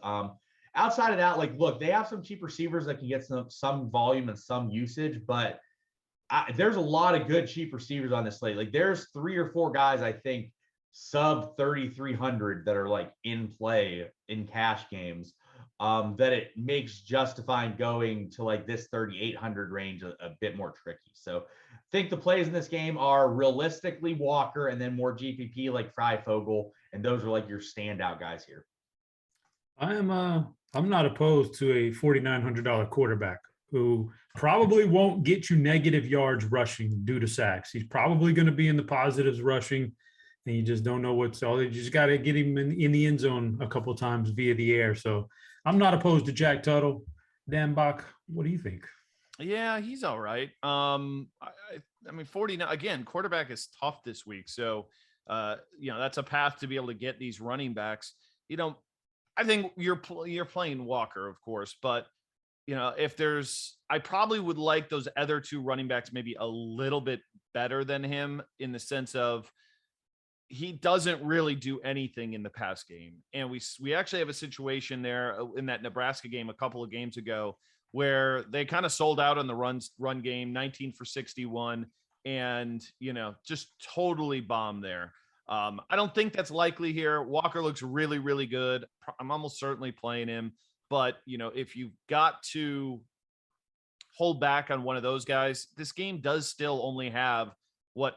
Outside of that, like, look, they have some cheap receivers that can get some volume and some usage, but there's a lot of good cheap receivers on this slate. Like, there's 3 or 4 guys, I think, sub 3,300 that are like in play in cash games, that it makes justifying going to like this 3,800 range a bit more tricky. So I think the plays in this game are realistically Walker and then more GPP like Freifogel, and those are like your standout guys here. I'm not opposed to a $4,900 quarterback who probably won't get you negative yards rushing due to sacks. He's probably going to be in the positives rushing, and you just don't know what's all. You just got to get him in the end zone a couple of times via the air. So I'm not opposed to Jack Tuttle. Dan Bach, what do you think? Yeah, he's all right. I mean, 49 again, quarterback is tough this week. So, that's a path to be able to get these running backs. I think you're playing Walker, of course, but I probably would like those other 2 running backs maybe a little bit better than him, in the sense of he doesn't really do anything in the pass game. And we actually have a situation there in that Nebraska game a couple of games ago where they kind of sold out on the run game, 19 for 61, and, just totally bombed there. I don't think that's likely here. Walker looks really, really good. I'm almost certainly playing him. But, if you've got to hold back on one of those guys, this game does still only have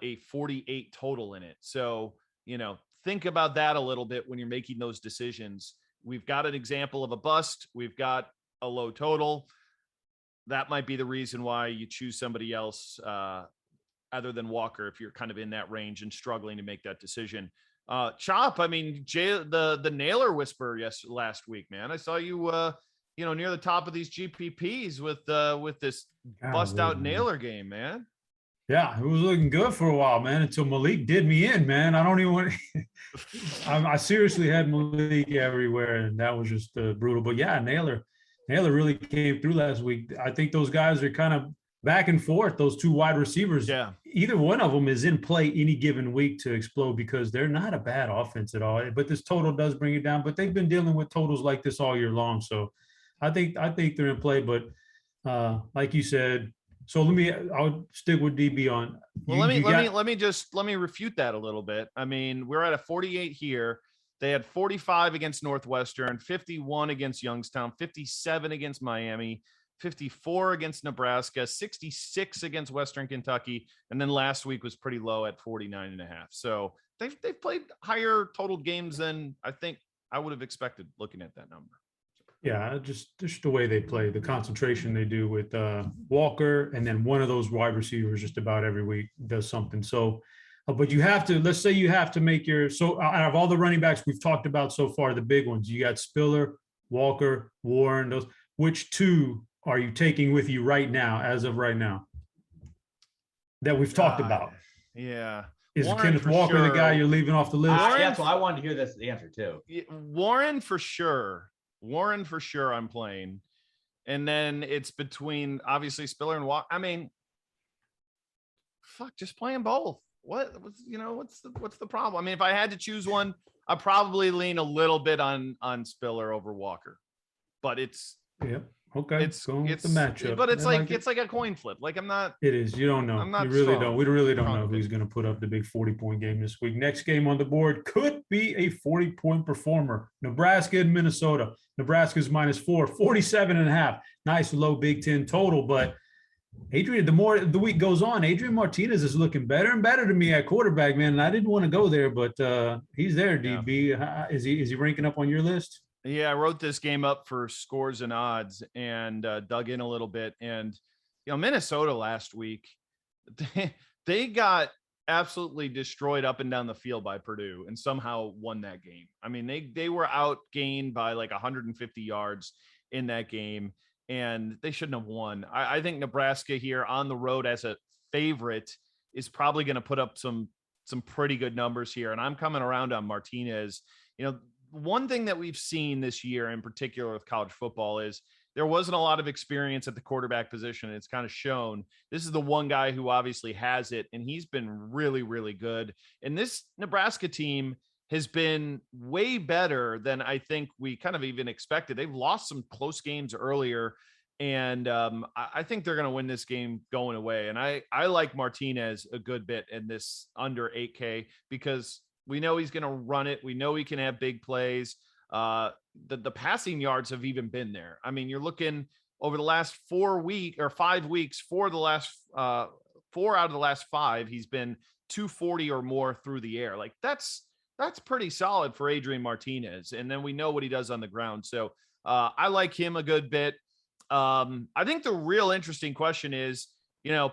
a 48 total in it. So, think about that a little bit when you're making those decisions. We've got an example of a bust. We've got a low total. That might be the reason why you choose somebody else other than Walker, if you're kind of in that range and struggling to make that decision. Chop, I mean, the nailer whisper last week, man. I saw you near the top of these GPPs with this bust out nailer game, man. Yeah, it was looking good for a while, man, until Malik did me in, man. I don't even want I seriously had Malik everywhere, and that was just brutal. But yeah, Naylor really came through last week. I think those guys are kind of back and forth, those 2 wide receivers. Yeah. Either one of them is in play any given week to explode, because they're not a bad offense at all. But this total does bring it down. But they've been dealing with totals like this all year long. So I think they're in play. But like you said, so I'll stick with DB on. Well, let me refute that a little bit. I mean, we're at a 48 here. They had 45 against Northwestern, 51 against Youngstown, 57 against Miami, 54 against Nebraska, 66 against Western Kentucky, and then last week was pretty low at 49.5. So they've played higher total games than I think I would have expected looking at that number. Yeah, just the way they play, the concentration they do with Walker, and then one of those wide receivers just about every week does something. So, but you have to, let's say you have to make so out of all the running backs we've talked about so far, the big ones, you got Spiller, Walker, Warren, which 2 are you taking with you right now, as of right now, that we've talked about? Yeah. Is Kenneth Walker the guy you're leaving off the list? That's why I wanted to hear the answer too. Warren for sure. I'm playing. And then it's between obviously Spiller and Walker. I mean, just playing both. What's the problem? I mean, if I had to choose one, I'd probably lean a little bit on Spiller over Walker. But it's okay. It's the matchup. But it's like a coin flip. Like, I'm not. It is. You don't know. I'm not. You really don't. We really don't know who's going to put up the big 40-point game this week. Next game on the board could be a 40-point performer. Nebraska and Minnesota. Nebraska's -4, 47.5. Nice low Big Ten total. But Adrian, the more the week goes on, Adrian Martinez is looking better and better to me at quarterback, man. And I didn't want to go there, but he's there. DB, is he ranking up on your list? Yeah, I wrote this game up for scores and odds and dug in a little bit. And, Minnesota last week, they got absolutely destroyed up and down the field by Purdue and somehow won that game. I mean, they were outgained by like 150 yards in that game, and they shouldn't have won. I think Nebraska here on the road as a favorite is probably going to put up some pretty good numbers here. And I'm coming around on Martinez. one thing that we've seen this year in particular with college football is there wasn't a lot of experience at the quarterback position. It's kind of shown. This is the one guy who obviously has it, and he's been really, really good. And this Nebraska team has been way better than I think we kind of even expected. They've lost some close games earlier, and I think they're going to win this game going away. And I like Martinez a good bit in this under 8K because we know he's going to run it. We know he can have big plays. The passing yards have even been there. I mean, you're looking over the last 5 weeks, for the last 4 out of the last 5, he's been 240 or more through the air. Like that's pretty solid for Adrian Martinez. And then we know what he does on the ground. So I like him a good bit. I think the real interesting question is,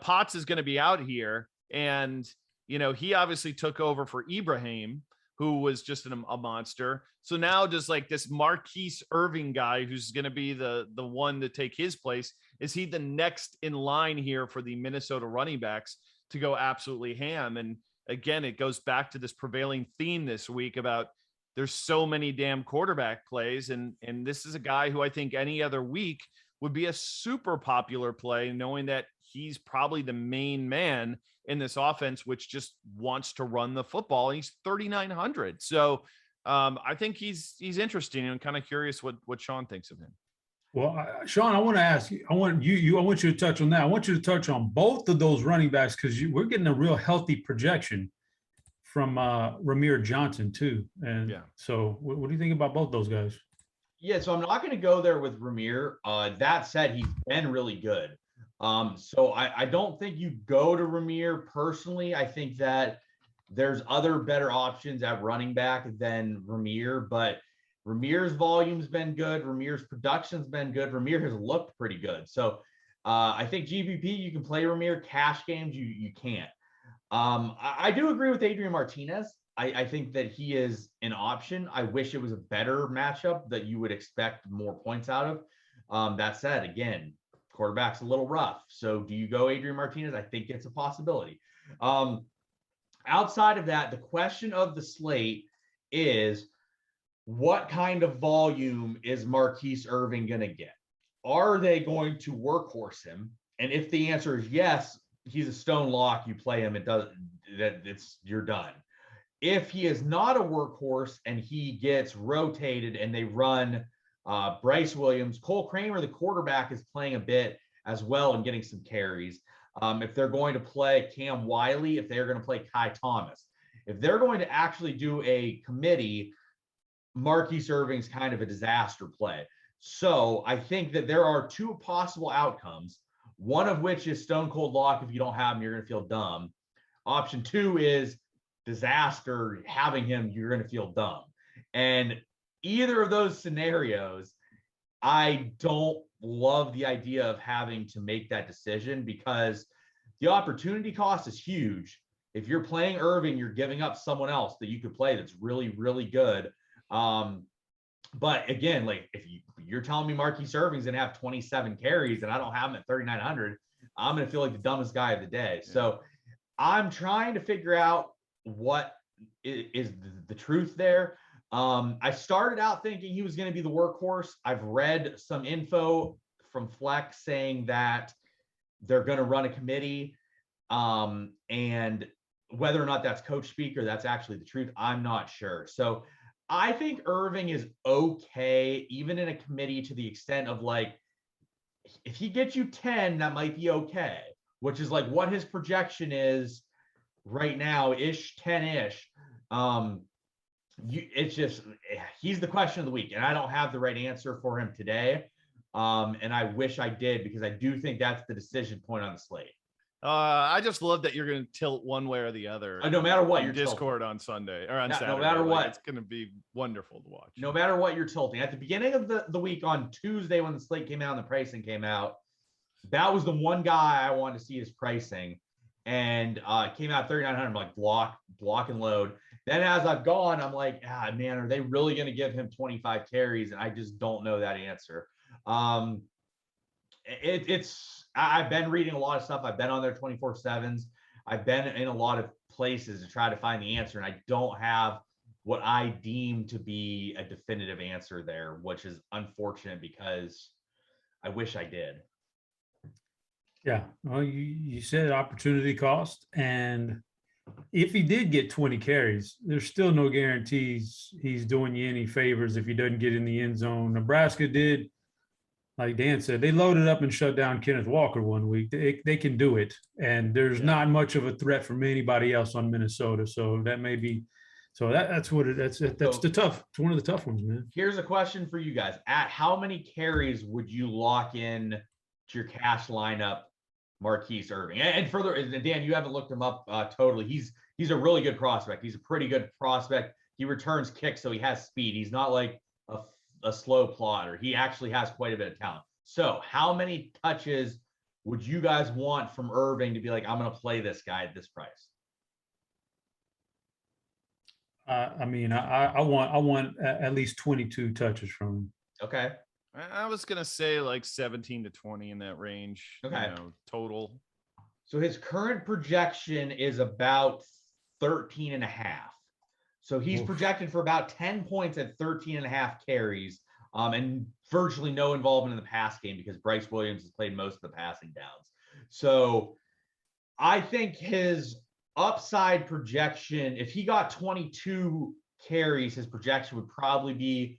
Potts is going to be out here, and, he obviously took over for Ibrahim, who was just a monster. So now just like this Marquise Irving guy, who's going to be the one to take his place, is he the next in line here for the Minnesota running backs to go absolutely ham? And again, it goes back to this prevailing theme this week about there's so many damn quarterback plays. And this is a guy who I think any other week would be a super popular play, knowing that he's probably the main man in this offense, which just wants to run the football. And he's 3,900. So I think he's interesting, and I'm kind of curious what Sean thinks of him. Well, Sean, I want to ask you, I want you to touch on that. I want you to touch on both of those running backs, because we're getting a real healthy projection from Ramir Johnson too. And so what do you think about both those guys? Yeah, so I'm not going to go there with Ramir. That said, he's been really good. So I don't think you go to Ramir personally. I think that there's other better options at running back than Ramir, but Ramir's volume's been good. Ramir's production's been good. Ramir has looked pretty good. So I think GPP, you can play Ramir. Cash games, you can't. I do agree with Adrian Martinez. I think that he is an option. I wish it was a better matchup that you would expect more points out of. That said, again, quarterback's a little rough. So do you go Adrian Martinez? I think it's a possibility. Outside of that, the question of the slate is, what kind of volume is Marquise Irving going to get? Are they going to workhorse him? And if the answer is yes, he's a stone lock. You play him. You're done. If he is not a workhorse and he gets rotated and they run Bryce Williams, Cole Kramer, the quarterback, is playing a bit as well and getting some carries. If they're going to play Cam Wiley, if they're going to play Kai Thomas, if they're going to actually do a committee, Marquise Irving's kind of a disaster play. So I think that there are 2 possible outcomes, one of which is stone cold lock. If you don't have him, you're going to feel dumb. Option 2 is disaster. Having him, you're going to feel dumb. And either of those scenarios, I don't love the idea of having to make that decision, because the opportunity cost is huge. If you're playing Irving, you're giving up someone else that you could play that's really, really good. But again, like if you're telling me Marquise Irving's going to have 27 carries and I don't have him at 3,900, I'm going to feel like the dumbest guy of the day. Yeah. So I'm trying to figure out what is the truth there. I started out thinking he was going to be the workhorse. I've read some info from Flex saying that they're going to run a committee, and whether or not that's coach speak or that's actually the truth, I'm not sure. So I think Irving is okay, even in a committee, to the extent of like, if he gets you 10, that might be okay, which is like what his projection is right now, 10-ish. It's just, he's the question of the week, and I don't have the right answer for him today. And I wish I did, because I do think that's the decision point on the slate. I just love that you're going to tilt one way or the other. No matter what, your Discord on Sunday or on Saturday. No matter what, it's going to be wonderful to watch. No matter what you're tilting. At the beginning of the week on Tuesday, when the slate came out and the pricing came out, that was the one guy I wanted to see his pricing, and it came out 3,900. I'm like, block and load. Then as I've gone, I'm like, man, are they really going to give him 25 carries? And I just don't know that answer. I've been reading a lot of stuff. I've been on their 24/7s. I've been in a lot of places to try to find the answer, and I don't have what I deem to be a definitive answer there, which is unfortunate because I wish I did. Yeah. Well, you said opportunity cost. And if he did get 20 carries, there's still no guarantees he's doing you any favors if he doesn't get in the end zone. Nebraska did, like Dan said, they loaded up and shut down Kenneth Walker one week. They can do it. And there's not much of a threat from anybody else on Minnesota. So that may be, so that's what it, that's the tough. It's one of the tough ones, man. Here's a question for you guys. At how many carries would you lock in to your cash lineup, Marquise Irving? And further, and Dan, you haven't looked him up totally. He's a really good prospect. He's a pretty good prospect. He returns kicks, so he has speed. He's not like a slow plotter. He actually has quite a bit of talent. So how many touches would you guys want from Irving to be like, I'm going to play this guy at this price? I mean, I want at least 22 touches from him. Okay. I was going to say like 17 to 20 in that range. Okay. Total. So his current projection is about 13 and a half. So he's projected for about 10 points at 13 and a half carries, and virtually no involvement in the pass game because Bryce Williams has played most of the passing downs. So I think his upside projection, if he got 22 carries, his projection would probably be,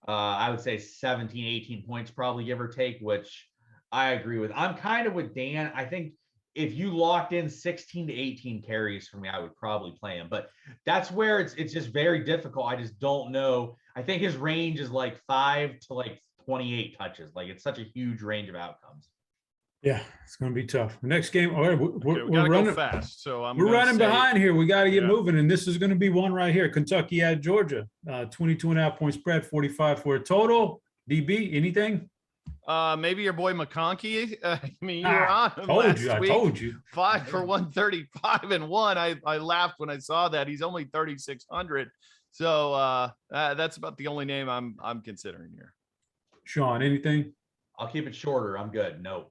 I would say 17, 18 points, probably give or take, which I agree with. I'm kind of with Dan. I think if you locked in 16 to 18 carries for me, I would probably play him. But that's where it's just very difficult. I just don't know. I think his range is like 5 to like 28 touches. Like it's such a huge range of outcomes. Yeah, it's going to be tough. Next game, all right, we're running go fast. So we're running behind here. We got to get moving, and this is going to be one right here. Kentucky at Georgia, 22.5 point spread, 45 for a total. DB, anything? Maybe your boy McConkey. I mean, you were on him I told you. 5 for 135 and 1. I laughed when I saw that. He's only 3,600. So that's about the only name I'm considering here. Sean, anything? I'll keep it shorter. I'm good. Nope.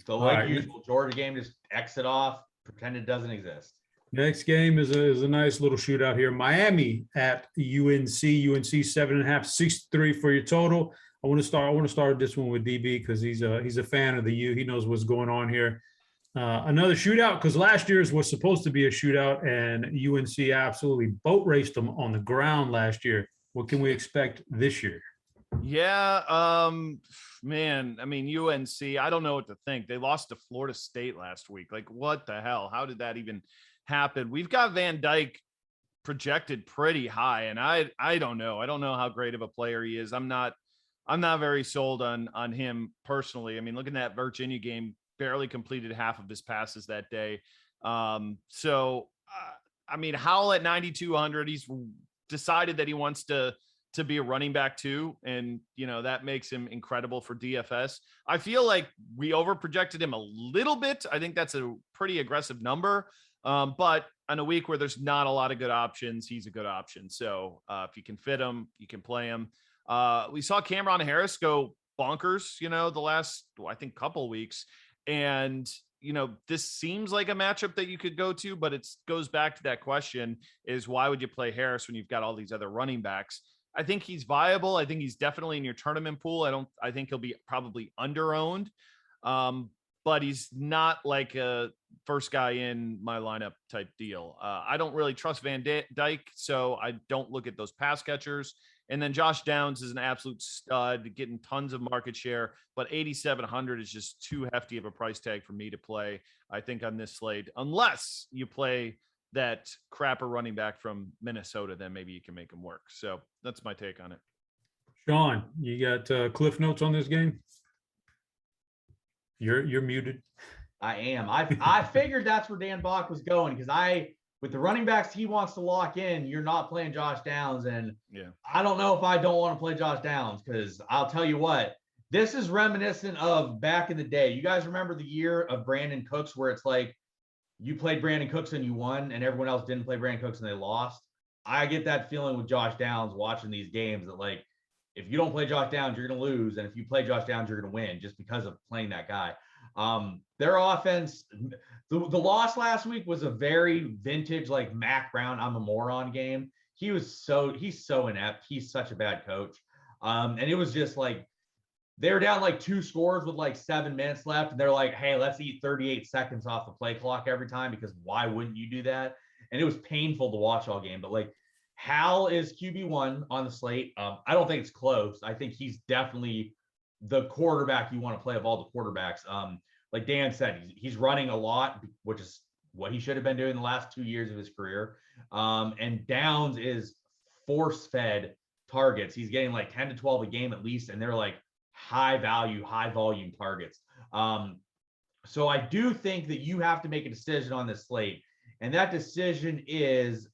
So like usual, Georgia game, just exit off, pretend it doesn't exist. Next game is a nice little shootout here. Miami at UNC. UNC 7.5, 63 for your total. I want to start this one with DB because he's a fan of the U. He knows what's going on here. Another shootout because last year's was supposed to be a shootout and UNC absolutely boat raced them on the ground last year. What can we expect this year? Yeah, man, I mean, UNC, I don't know what to think. They lost to Florida State last week. Like, what the hell? How did that even happen? We've got Van Dyke projected pretty high, and I don't know. I don't know how great of a player he is. I'm not very sold on him personally. I mean, looking at that Virginia game, barely completed half of his passes that day. I mean, Howell at 9,200, he's decided that he wants to be a running back too. And, that makes him incredible for DFS. I feel like we overprojected him a little bit. I think that's a pretty aggressive number. But on a week where there's not a lot of good options, he's a good option. So if you can fit him, you can play him. We saw Cameron Harris go bonkers, the last, I think, couple weeks. And, this seems like a matchup that you could go to, but it goes back to that question is why would you play Harris when you've got all these other running backs? I think he's viable. I think he's definitely in your tournament pool. I think he'll be probably under-owned, but he's not like a first guy in my lineup type deal. I don't really trust Van Dyke, so I don't look at those pass catchers. And then Josh Downs is an absolute stud, getting tons of market share, but 8,700 is just too hefty of a price tag for me to play, I think, on this slate. Unless you play that crapper running back from Minnesota, then maybe you can make him work. So that's my take on it. Sean, you got Cliff Notes on this game? You're muted. I am. I figured that's where Dan Bach was going because with the running backs he wants to lock in, you're not playing Josh Downs. And I don't know if I don't want to play Josh Downs because I'll tell you what, this is reminiscent of back in the day. You guys remember the year of Brandon Cooks where it's like you played Brandon Cooks and you won and everyone else didn't play Brandon Cooks and they lost? I get that feeling with Josh Downs watching these games that, like, if you don't play Josh Downs, you're going to lose. And if you play Josh Downs, you're going to win just because of playing that guy. Their offense, the loss last week was a very vintage, like Mac Brown, I'm a moron game. he's so inept. He's such a bad coach. And it was just like, they're down like 2 scores with like 7 minutes left. And they're like, hey, let's eat 38 seconds off the play clock every time, because why wouldn't you do that? And it was painful to watch all game. But like, Hal is QB1 on the slate. I don't think it's close. I think he's definitely the quarterback you want to play of all the quarterbacks. Like Dan said, he's running a lot, which is what he should have been doing the last 2 years of his career. And Downs is force-fed targets. He's getting like 10 to 12 a game at least, and they're like high value, high volume targets. So I do think that you have to make a decision on this slate. And that decision is,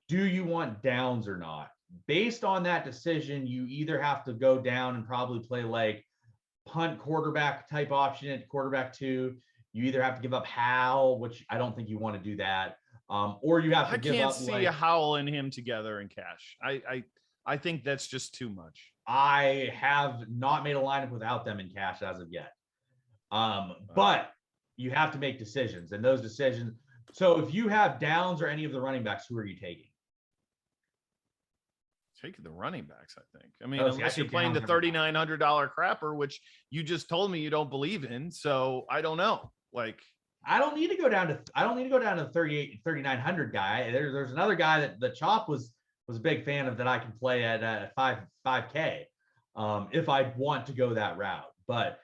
do you want Downs or not? Based on that decision, you either have to go down and probably play like punt quarterback type option at quarterback 2. You either have to give up Hal, which I don't think you want to do that. Or you have to give up. I can't see a Howell and him together in cash. I think that's just too much. I have not made a lineup without them in cash as of yet. But you have to make decisions, and those decisions. So if you have Downs or any of the running backs, who are you taking? Taking the running backs, I think. I mean, unless you're playing the $3,900 crapper, which you just told me you don't believe in. So I don't know. Like, I don't need to go down to the 3,900 guy. There's another guy that the Chop was a big fan of that I can play at 5K if I want to go that route. But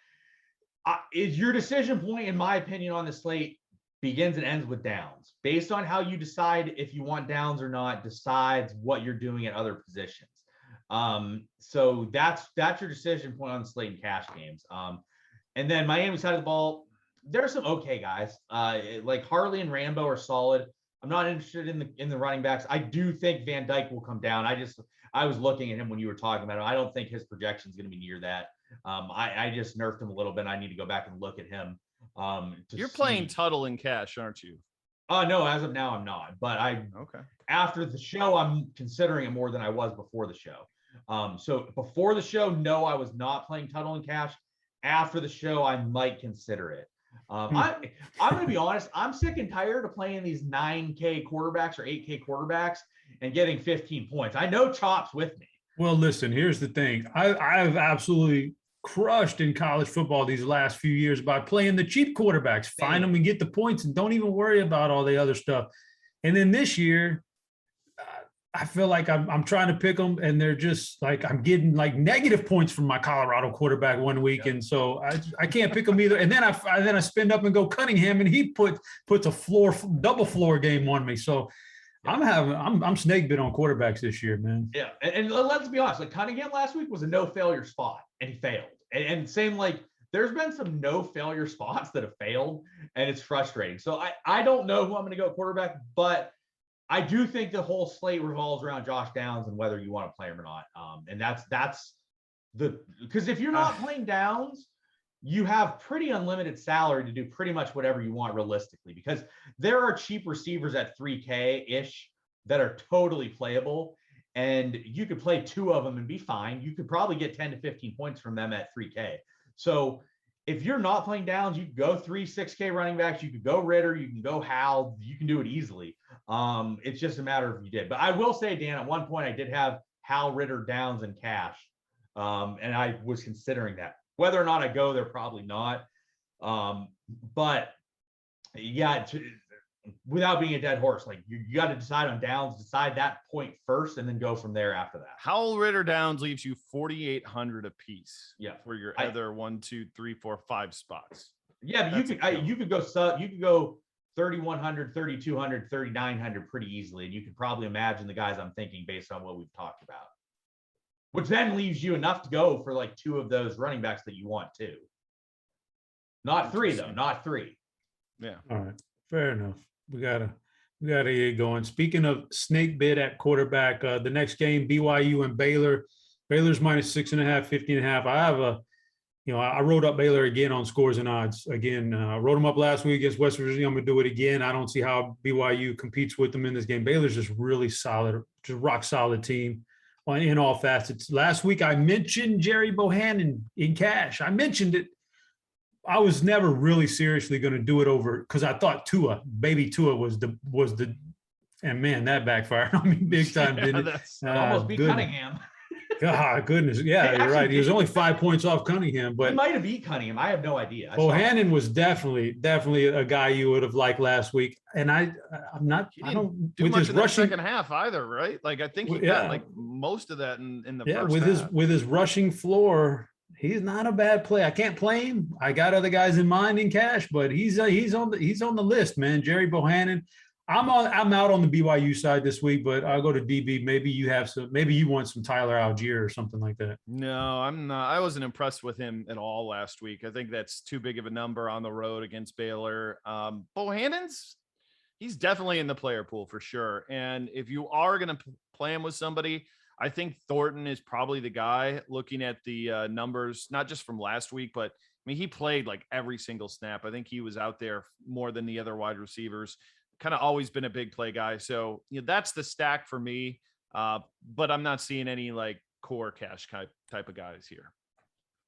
is your decision point, in my opinion, on the slate begins and ends with Downs. Based on how you decide if you want Downs or not, decides what you're doing at other positions. So that's your decision point on the slate and cash games. And then Miami side of the ball, there are some okay guys. Like Harley and Rambo are solid. I'm not interested in the running backs. I do think Van Dyke will come down. I was looking at him when you were talking about him. I don't think his projection is going to be near that. I just nerfed him a little bit. I need to go back and look at him. You're playing Tuttle in cash, aren't you? No, as of now, I'm not. But after the show, I'm considering it more than I was before the show. So before the show, no, I was not playing Tuttle in cash. After the show, I might consider it. I'm going to be honest. I'm sick and tired of playing these 9K quarterbacks or 8K quarterbacks and getting 15 points. I know Chop's with me. Well, listen, here's the thing. I've absolutely crushed in college football these last few years by playing the cheap quarterbacks. Find them and get the points and don't even worry about all the other stuff. And then this year, I feel like I'm trying to pick them, and they're just like, I'm getting like negative points from my Colorado quarterback one week. Yep. And so I can't pick them either. And then I spin up and go Cunningham, and he puts a double floor game on me. So I'm snake bit on quarterbacks this year, man. Yeah. And let's be honest, like Cunningham last week was a no failure spot, and he failed. And same, like there's been some no failure spots that have failed, and it's frustrating. So I don't know who I'm going to go quarterback, but I do think the whole slate revolves around Josh Downs and whether you want to play him or not. And that's because if you're not playing Downs, you have pretty unlimited salary to do pretty much whatever you want realistically, because there are cheap receivers at 3K-ish that are totally playable, and you could play 2 of them and be fine. You could probably get 10 to 15 points from them at 3K. So if you're not playing Downs, you could go 3 6K running backs. You could go Ritter. You can go Hal. You can do it easily. It's just a matter of if you did. But I will say, Dan, at one point I did have Hal, Ritter, Downs, and cash. And I was considering that. Whether or not I go there, probably not. But yeah, without being a dead horse, like you got to decide on Downs, decide that point first, and then go from there after that. Howell, Ritter, Downs leaves you 4,800 a piece. Yeah, for your other 1, 2, 3, 4, 5 spots. Yeah, but you could go 3,100, 3,200, 3,900 pretty easily, and you could probably imagine the guys I'm thinking based on what we've talked about. Which then leaves you enough to go for like 2 of those running backs that you want to. Not 3 though, not 3. Yeah. All right, fair enough. We gotta get going. Speaking of snake bit at quarterback, the next game, BYU and Baylor. Baylor's minus 6.5, 50.5. I have I wrote up Baylor again on scores and odds. Again, I wrote them up last week against West Virginia. I'm gonna do it again. I don't see how BYU competes with them in this game. Baylor's just really solid, just rock solid team in all facets. Last week I mentioned Jerry Bohannon in cash. I mentioned it. I was never really seriously going to do it over because I thought baby Tua was the And man, that backfired on me big time, Yeah, didn't it? that's Almost beat Good. Cunningham. God, goodness. Yeah, Hey, you're right. He was actually, only 5 points off Cunningham, he but might have beat Cunningham. I have no idea. Bohannon was definitely a guy you would have liked last week. And I'm not, he I didn't don't, do with much his in that rushing, second half either, right? Like I think he got yeah, like most of that in the yeah, first half. with his rushing floor, he's not a bad play. I can't play him. I got other guys in mind in cash, but he's on the list, man. Jerry Bohannon. I'm out on the BYU side this week, but I'll go to DB. Maybe you want some Tyler Algier or something like that. No, I'm not. I wasn't impressed with him at all last week. I think that's too big of a number on the road against Baylor. Bohannon's he's definitely in the player pool for sure. And if you are going to play him with somebody, I think Thornton is probably the guy. Looking at the numbers, not just from last week, but I mean, he played like every single snap. I think he was out there more than the other wide receivers. Kind of always been a big play guy. So that's the stack for me. But I'm not seeing any like core cash type of guys here.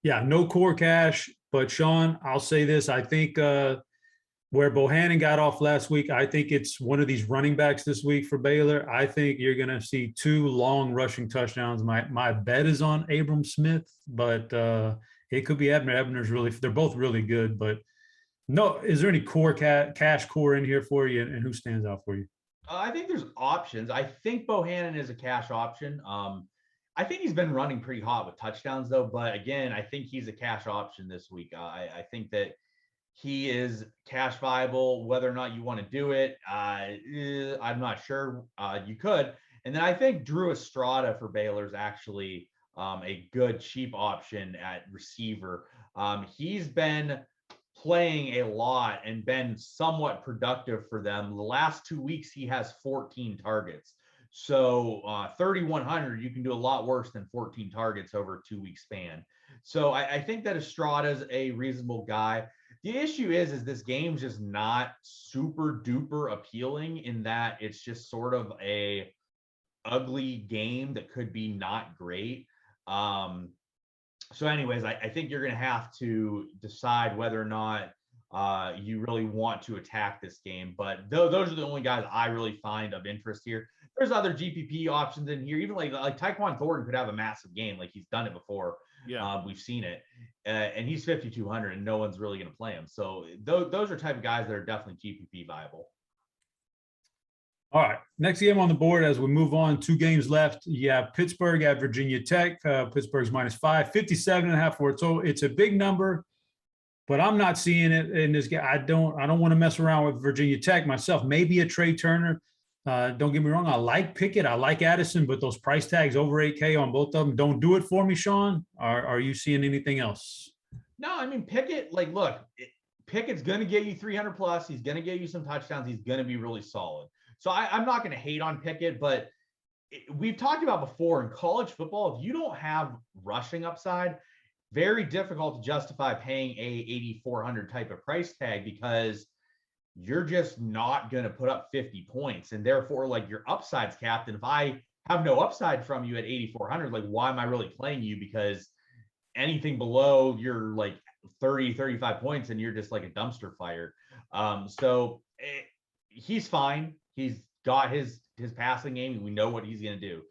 Yeah, no core cash. But Sean, I'll say this. I think where Bohannon got off last week, I think it's one of these running backs this week for Baylor. I think you're going to see 2 long rushing touchdowns. My bet is on Abram Smith, but it could be Ebner. Ebner's they're both really good, but no, is there any core cash core in here for you, and who stands out for you? I think there's options. I think Bohannon is a cash option. I think he's been running pretty hot with touchdowns though, but again, I think he's a cash option this week. I think that he is cash viable. Whether or not you want to do it, I'm not sure. You could. And then I think Drew Estrada for Baylor is actually a good cheap option at receiver. He's been playing a lot and been somewhat productive for them. The last 2 weeks, he has 14 targets. So 3,100, you can do a lot worse than 14 targets over a 2-week span. So I think that Estrada is a reasonable guy. The issue is this game's just not super duper appealing in that it's just sort of a ugly game that could be not great. So anyways, I think you're going to have to decide whether or not you really want to attack this game. But those are the only guys I really find of interest here. There's other GPP options in here. Even like Tyquan Thornton could have a massive game. Like he's done it before. Yeah, we've seen it. And he's 5,200 and no one's really going to play him. So those are type of guys that are definitely GPP viable. All right. Next game on the board as we move on, 2 games left. You have Pittsburgh at Virginia Tech. Pittsburgh's -5, 57.5 for it. So it's a big number, but I'm not seeing it in this game. I don't want to mess around with Virginia Tech myself. Maybe a Trey Turner. Don't get me wrong. I like Pickett. I like Addison, but those price tags over 8K on both of them don't do it for me, Sean. Are you seeing anything else? No, I mean, Pickett, like, look, Pickett's going to get you 300 plus. He's going to get you some touchdowns. He's going to be really solid. So I'm not going to hate on Pickett, but we've talked about before in college football, if you don't have rushing upside, very difficult to justify paying a 8,400 type of price tag because you're just not going to put up 50 points. And therefore, like your upside's capped. And if I have no upside from you at 8,400, like why am I really playing you? Because anything below you're like 30, 35 points and you're just like a dumpster fire. He's fine. He's got his passing game. We know what he's going to do.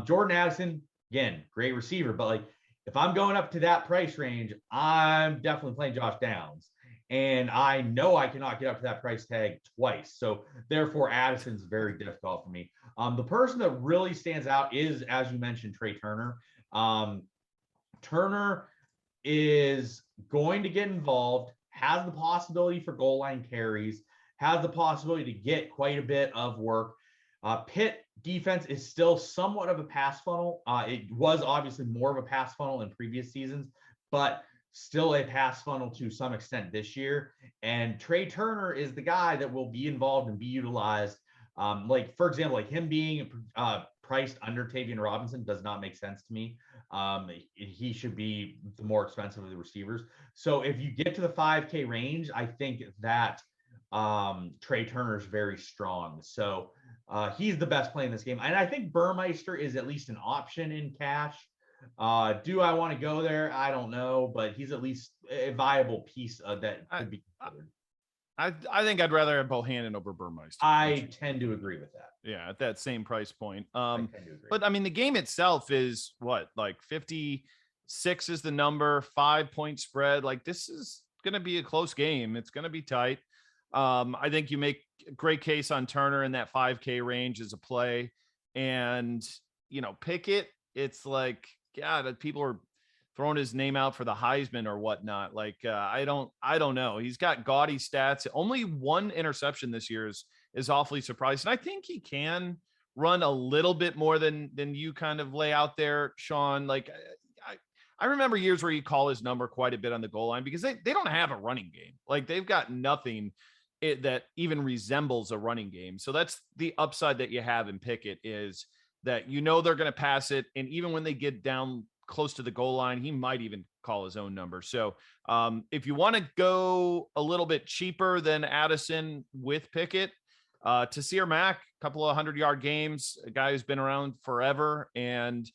Jordan Addison, again, great receiver, but like if I'm going up to that price range, I'm definitely playing Josh Downs. And I know I cannot get up to that price tag twice. So therefore, Addison's very difficult for me. The person that really stands out is, as you mentioned, Trey Turner. Turner is going to get involved, has the possibility for goal line carries, has the possibility to get quite a bit of work. Pitt defense is still somewhat of a pass funnel. It was obviously more of a pass funnel in previous seasons, but still a pass funnel to some extent this year. And Trey Turner is the guy that will be involved and be utilized. Like, for example, like him being priced under Tavian Robinson does not make sense to me. He should be the more expensive of the receivers. So if you get to the 5K range, I think that Trey Turner is very strong. So he's the best play in this game. And I think Burmeister is at least an option in cash. Do I want to go there? I don't know, but he's at least a viable piece that could be considered. I think I'd rather have Bohannon over Burmeister. I tend to agree with that. Yeah, at that same price point. I tend to agree. But I mean, the game itself is what, like 56 is the number, 5-point spread. Like, this is going to be a close game. It's going to be tight. I think you make a great case on Turner in that 5K range as a play. And, you know, Pickett, it's like, God, people are throwing his name out for the Heisman or whatnot. Like, I don't know. He's got gaudy stats. Only one interception this year is awfully surprising. I think he can run a little bit more than you kind of lay out there, Sean. Like, I remember years where you call his number quite a bit on the goal line because they don't have a running game. Like, they've got nothing that even resembles a running game. So that's the upside that you have in Pickett, is that, you know, they're going to pass it. And even when they get down close to the goal line, he might even call his own number. So if you want to go a little bit cheaper than Addison with Pickett, Tasir Mack, a couple of 100-yard games, a guy who's been around forever, and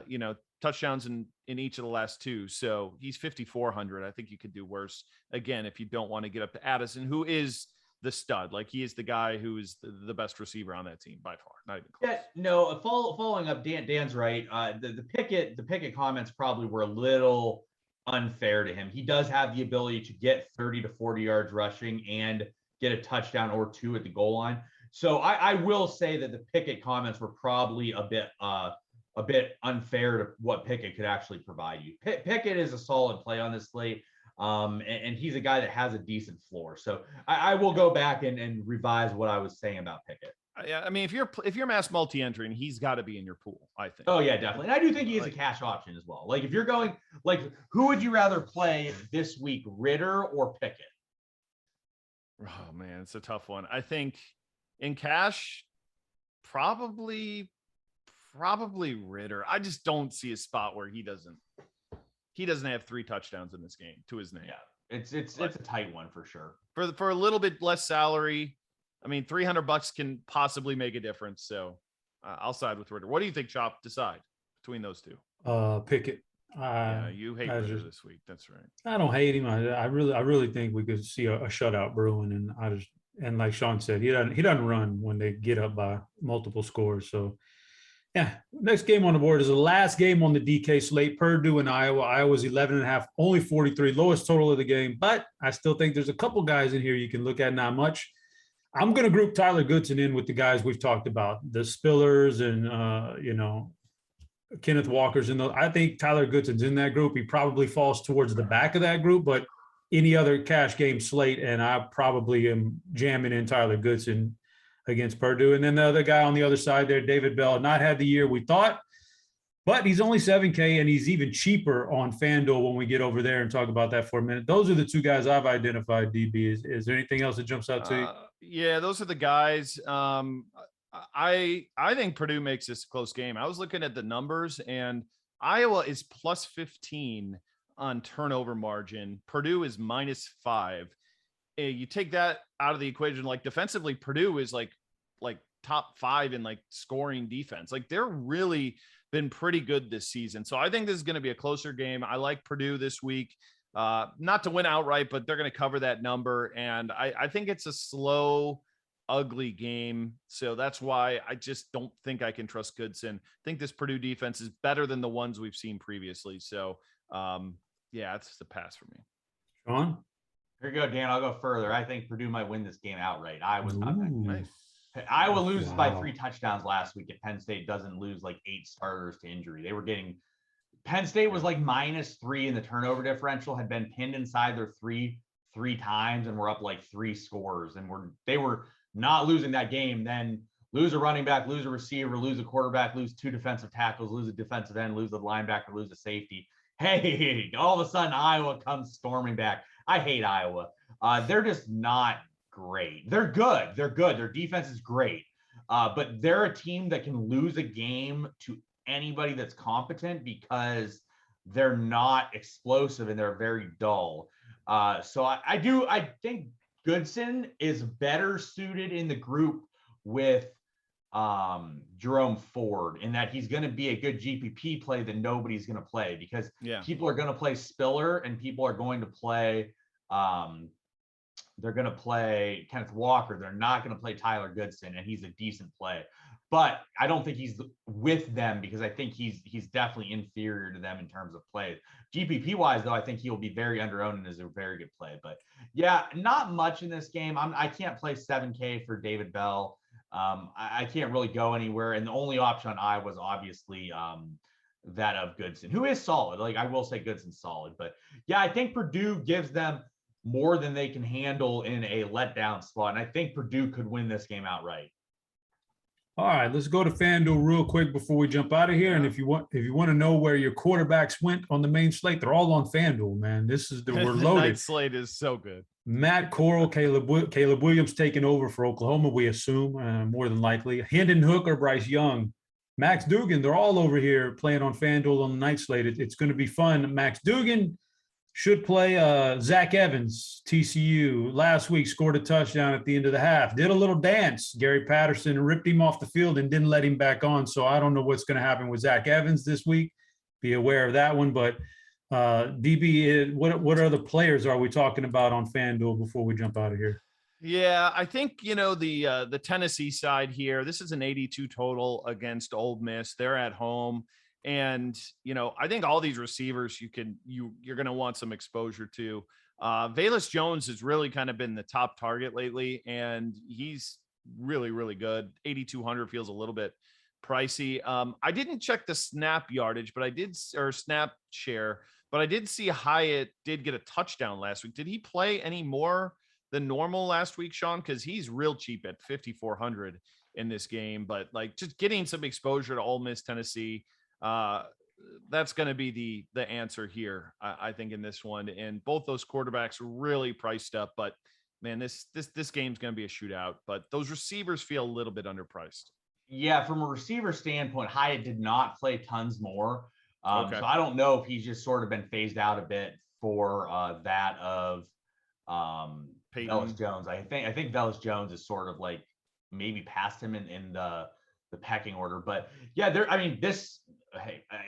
you know, touchdowns in each of the last two. So he's 5,400. I think you could do worse. Again, if you don't want to get up to Addison, who is the stud. Like, he is the guy who is the best receiver on that team by far. Not even close. Yeah, no, following up, Dan's right. The Pickett comments probably were a little unfair to him. He does have the ability to get 30 to 40 yards rushing and get a touchdown or two at the goal line. So I will say that the Pickett comments were probably a bit unfair to what Pickett could actually provide you. Pickett is a solid play on this slate. And he's a guy that has a decent floor. So I will go back and revise what I was saying about Pickett. Yeah, I mean, if you're mass multi-entering, he's got to be in your pool, I think. Oh yeah, definitely. And I do think he is a cash option as well. Like, if you're going, like, who would you rather play this week, Ritter or Pickett? Oh man, it's a tough one. I think in cash, probably Ritter. I just don't see a spot where he doesn't have 3 touchdowns in this game to his name. Yeah, it's a tight one for sure. For a little bit less salary, I mean, $300 can possibly make a difference. So I'll side with Ritter. What do you think, Chop? Decide between those two. Pickett. Yeah, you hate Ritter this week. That's right. I don't hate him. I really think we could see a shutout brewing, and like Sean said, he doesn't run when they get up by multiple scores. So yeah, next game on the board is the last game on the DK slate, Purdue and Iowa. Iowa's 11.5, only 43, lowest total of the game. But I still think there's a couple guys in here you can look at, not much. I'm going to group Tyler Goodson in with the guys we've talked about, the Spillers and, Kenneth Walker's I think Tyler Goodson's in that group. He probably falls towards the back of that group, but any other cash game slate, and I probably am jamming in Tyler Goodson against Purdue. And then the other guy on the other side there, David Bell, not had the year we thought, but he's only 7K, and he's even cheaper on FanDuel when we get over there and talk about that for a minute. Those are the two guys I've identified, DB. Is there anything else that jumps out to you? Yeah, those are the guys. I think Purdue makes this a close game. I was looking at the numbers, and Iowa is plus 15 on turnover margin. Purdue is -5. You take that out of the equation, like defensively, Purdue is like top 5 in like scoring defense. Like, they're really been pretty good this season. So I think this is going to be a closer game. I like Purdue this week, not to win outright, but they're going to cover that number. And I think it's a slow, ugly game. So that's why I just don't think I can trust Goodson. I think this Purdue defense is better than the ones we've seen previously. So yeah, it's the pass for me. Sean? Here you go, Dan. I'll go further. I think Purdue might win this game outright. Iowa's not that good. Nice. Iowa loses by 3 touchdowns last week if Penn State doesn't lose like 8 starters to injury. Penn State was like -3 in the turnover differential, had been pinned inside their three times, and were up like 3 scores. And they were not losing that game. Then lose a running back, lose a receiver, lose a quarterback, lose 2 defensive tackles, lose a defensive end, lose a linebacker, lose a safety. Hey, all of a sudden Iowa comes storming back. I hate Iowa. They're just not great. They're good. Their defense is great. But they're a team that can lose a game to anybody that's competent because they're not explosive and they're very dull. So I think Goodson is better suited in the group with Jerome Ford, in that he's going to be a good GPP play that nobody's going to play, because people are going to play Spiller and people are going to play they're going to play Kenneth Walker. They're not going to play Tyler Goodson, and he's a decent play. But I don't think he's with them because I think he's definitely inferior to them in terms of play. GPP wise, though, I think he'll be very underowned and is a very good play. But yeah, not much in this game. I can't play 7K for David Bell. I can't really go anywhere. And the only option I was obviously that of Goodson, who is solid. Like I will say Goodson's solid. But yeah, I think Purdue gives them more than they can handle in a letdown spot. And I think Purdue could win this game outright. All right, let's go to FanDuel real quick before we jump out of here. And if you want to know where your quarterbacks went on the main slate, they're all on FanDuel, man. We're loaded. Night slate is so good. Matt Corral, Caleb Williams taking over for Oklahoma, we assume, more than likely. Hendon Hooker, Bryce Young, Max Duggan, they're all over here playing on FanDuel on the night slate. It's going to be fun. Max Duggan should play Zach Evans, TCU. Last week scored a touchdown at the end of the half. Did a little dance. Gary Patterson ripped him off the field and didn't let him back on. So I don't know what's going to happen with Zach Evans this week. Be aware of that one. But DB, what other players are we talking about on FanDuel before we jump out of here? Yeah, I think, the Tennessee side here, this is an 82 total against Ole Miss. They're at home. And, I think all these receivers you're going to want some exposure to. Velus Jones has really kind of been the top target lately, and he's really, really good. 8,200 feels a little bit pricey. I didn't check the snap yardage, or snap share, but I did see Hyatt did get a touchdown last week. Did he play any more than normal last week, Sean? Because he's real cheap at 5,400 in this game, but like just getting some exposure to Ole Miss, Tennessee. That's going to be the answer here, I think, in this one. And both those quarterbacks are really priced up, but man, this game's going to be a shootout, but those receivers feel a little bit underpriced. Yeah. From a receiver standpoint, Hyatt did not play tons more. Okay. So I don't know if he's just sort of been phased out a bit for that of Velus Jones. I think Velus Jones is sort of like maybe past him in the pecking order, but yeah,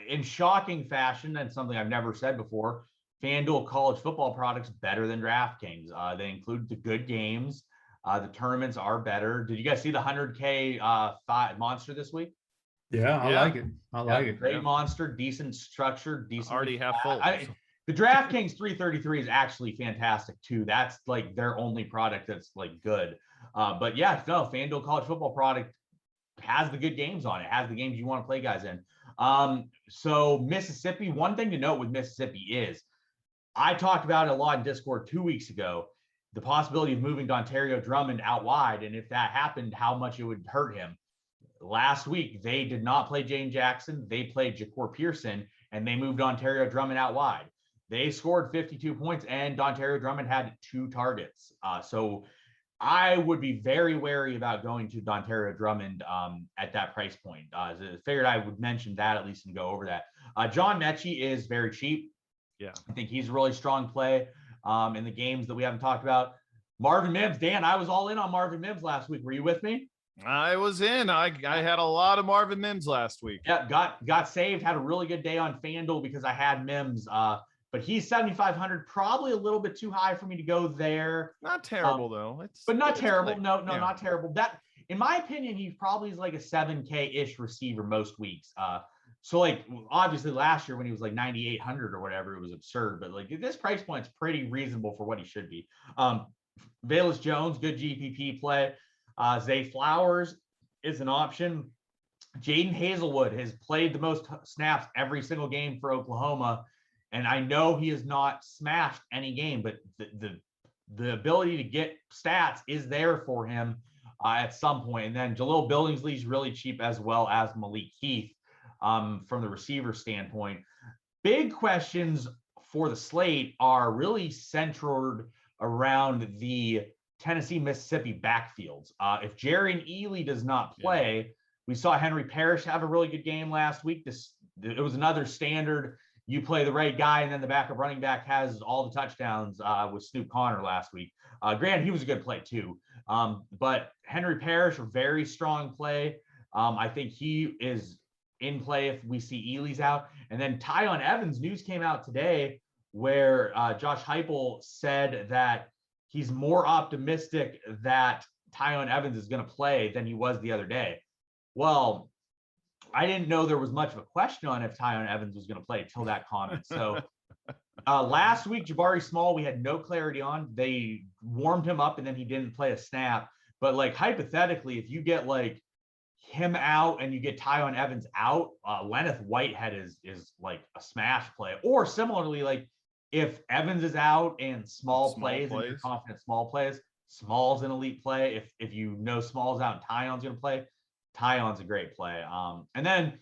in shocking fashion, and something I've never said before, FanDuel college football products better than DraftKings. They include the good games. The tournaments are better. Did you guys see the 100K monster this week? Yeah, I like it. I like it. Great monster, decent structure, decent. Already half full. The DraftKings 333 is actually fantastic too. That's like their only product that's like good. But yeah, no, FanDuel college football product has the good games on it, has the games you want to play guys in. So Mississippi, one thing to note with Mississippi is I talked about it a lot in Discord 2 weeks ago, the possibility of moving Dontario Drummond out wide. And if that happened, how much it would hurt him. Last week, they did not play Jane Jackson. They played Ja'Cour Pearson, and they moved Dontario Drummond out wide. They scored 52 points, and Dontario Drummond had 2 targets. So I would be very wary about going to Dontario Drummond at that price point. I figured I would mention that at least and go over that. John Mechie is very cheap. Yeah, I think he's a really strong play in the games that we haven't talked about. Marvin Mims, Dan, I was all in on Marvin Mims last week. Were you with me? I was in. I had a lot of Marvin Mims last week. Yeah, got saved. Had a really good day on FanDuel because I had Mims. But he's 7,500, probably a little bit too high for me to go there. Not terrible though. But not terrible. No, not terrible. That, in my opinion, he probably is like a 7K-ish receiver most weeks. So like obviously last year when he was like 9,800 or whatever, it was absurd. But like this price point is pretty reasonable for what he should be. Velus Jones, good GPP play. Zay Flowers is an option. Jaden Hazelwood has played the most snaps every single game for Oklahoma. And I know he has not smashed any game, but the ability to get stats is there for him at some point. And then Jalil Billingsley is really cheap, as well as Malik Heath from the receiver standpoint. Big questions for the slate are really centered around the Tennessee-Mississippi backfields. If Jerry Ely does not play, we saw Henry Parrish have a really good game last week. It was another standard. You play the right guy, and then the backup running back has all the touchdowns with Snoop Connor last week. Granted, he was a good play too. But Henry Parrish, a very strong play. I think he is in play if we see Ely's out. And then Tyon Evans, news came out today where Josh Heupel said that he's more optimistic that Tyon Evans is going to play than he was the other day. Well, I didn't know there was much of a question on if Tyon Evans was going to play until that comment. So last week, Jabari Small, we had no clarity on. They warmed him up and then he didn't play a snap. But like hypothetically, if you get like him out and you get Tyon Evans out, Lenneth Whitehead is like a smash play. Or similarly, like if Evans is out and Small plays and you're confident Small plays, Small's an elite play. If you know Small's out and Tyon's going to play, Tyon's a great play. And then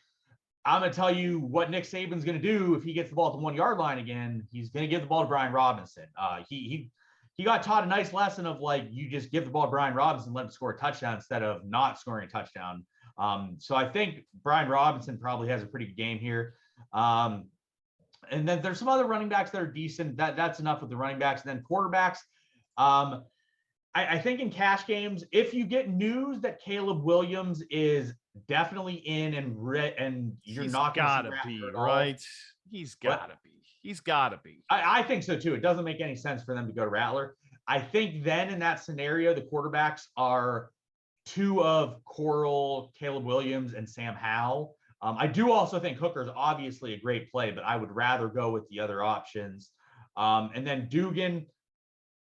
I'm going to tell you what Nick Saban's going to do if he gets the ball at the 1 yard line again. He's going to give the ball to Brian Robinson. He got taught a nice lesson of like, you just give the ball to Brian Robinson, let him score a touchdown instead of not scoring a touchdown. So I think Brian Robinson probably has a pretty good game here. And then there's some other running backs that are decent. That's enough with the running backs. And then quarterbacks. I think in cash games, if you get news that Caleb Williams is definitely in and you're not going to be right. He's gotta be. I think so too. It doesn't make any sense for them to go to Rattler. I think then in that scenario, the quarterbacks are two of Coral, Caleb Williams, and Sam Howell. I do also think Hooker is obviously a great play, but I would rather go with the other options. And then Dugan,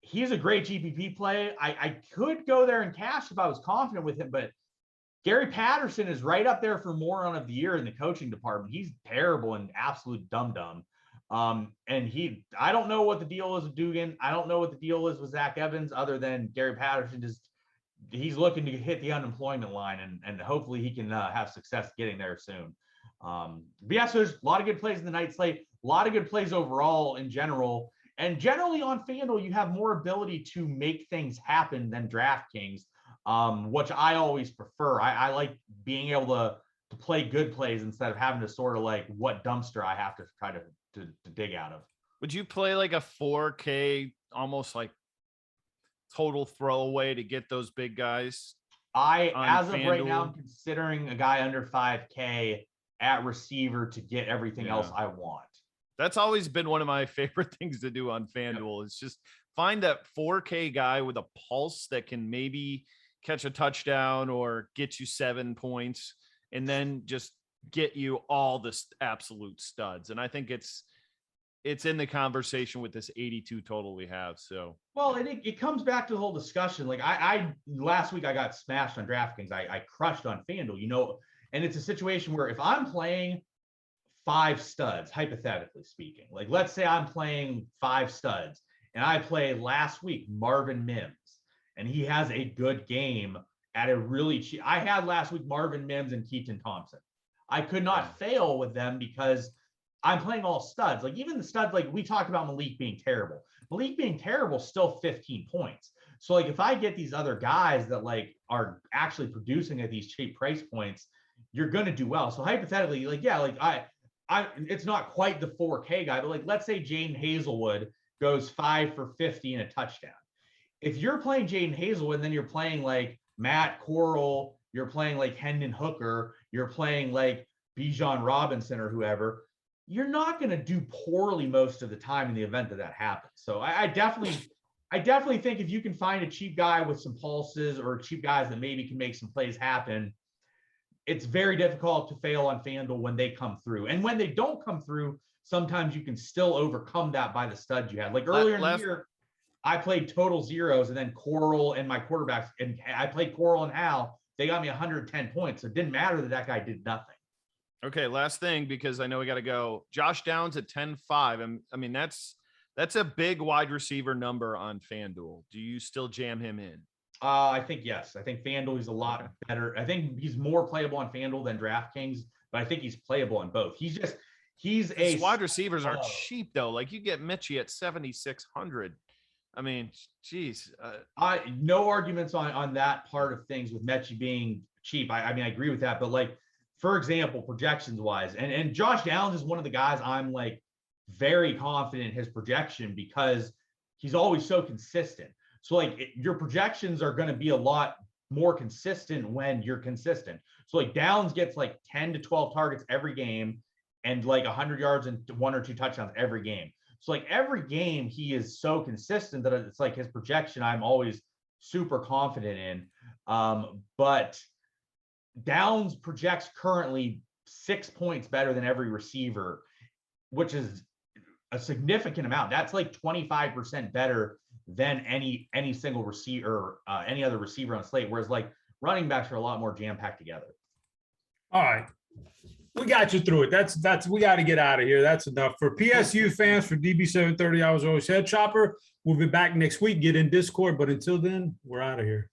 he's a great GPP play. I could go there in cash if I was confident with him, but Gary Patterson is right up there for moron of the year in the coaching department. He's terrible and absolute dum-dum. And I don't know what the deal is with Dugan. I don't know what the deal is with Zach Evans other than Gary Patterson he's looking to hit the unemployment line and hopefully he can have success getting there soon. But yeah, so there's a lot of good plays in the night slate, a lot of good plays overall in general. And generally on FanDuel, you have more ability to make things happen than DraftKings, which I always prefer. I like being able to play good plays instead of having to sort of like what dumpster I have to try to dig out of. Would you play like a 4K, almost like total throwaway to get those big guys? As of right now, I'm considering a guy under 5K at receiver to get everything else I want. That's always been one of my favorite things to do on FanDuel is just find that 4K guy with a pulse that can maybe catch a touchdown or get you 7 points and then just get you all this absolute studs. And I think it's in the conversation with this 82 total we have. So, well, and it comes back to the whole discussion. Like I last week I got smashed on DraftKings. I crushed on FanDuel, and it's a situation where if I'm playing 5 studs, hypothetically speaking, like let's say I'm playing 5 studs and I play last week Marvin Mims and he has a good game at a really cheap. I had last week Marvin Mims and Keaton Thompson. I could not fail with them because I'm playing all studs. Like even the studs, like we talked about Malik being terrible. Malik being terrible, still 15 points. So like if I get these other guys that like are actually producing at these cheap price points, you're going to do well. So hypothetically, like, yeah, like I it's not quite the 4K guy, but like, let's say Jaden Hazelwood goes 5 for 50 and a touchdown. If you're playing Jaden Hazelwood, and then you're playing like Matt Corral, you're playing like Hendon Hooker, you're playing like Bijan Robinson or whoever, you're not going to do poorly most of the time in the event that happens. So I definitely think if you can find a cheap guy with some pulses or cheap guys that maybe can make some plays happen, it's very difficult to fail on FanDuel when they come through. And when they don't come through, sometimes you can still overcome that by the studs you had. Like earlier in the year, I played total zeros and then Coral and my quarterbacks, and I played Coral and Hal. They got me 110 points. So it didn't matter that guy did nothing. Okay, last thing, because I know we got to go. Josh Downs at 10.5. I mean, that's a big wide receiver number on FanDuel. Do you still jam him in? I think yes. I think FanDuel is a lot better. I think he's more playable on FanDuel than DraftKings, but I think he's playable on both. His wide receivers are cheap though. Like you get Mitchie at 7,600. I mean, geez. No arguments on that part of things with Mechie being cheap. I mean, I agree with that, but like, for example, projections wise, and Josh Downs is one of the guys I'm like very confident in his projection because he's always so consistent. So like your projections are going to be a lot more consistent when you're consistent. So like Downs gets like 10 to 12 targets every game and like 100 yards and 1 or 2 touchdowns every game. So like every game, he is so consistent that it's like his projection, I'm always super confident in. But Downs projects currently 6 points better than every receiver, which is a significant amount. That's like 25% better than any single receiver, any other receiver on slate. Whereas like running backs are a lot more jam-packed together. All right. We got you through it. That's we got to get out of here. That's enough. For PSU fans, for DB730, I was always Head Chopper. We'll be back next week. Get in Discord. But until then, we're out of here.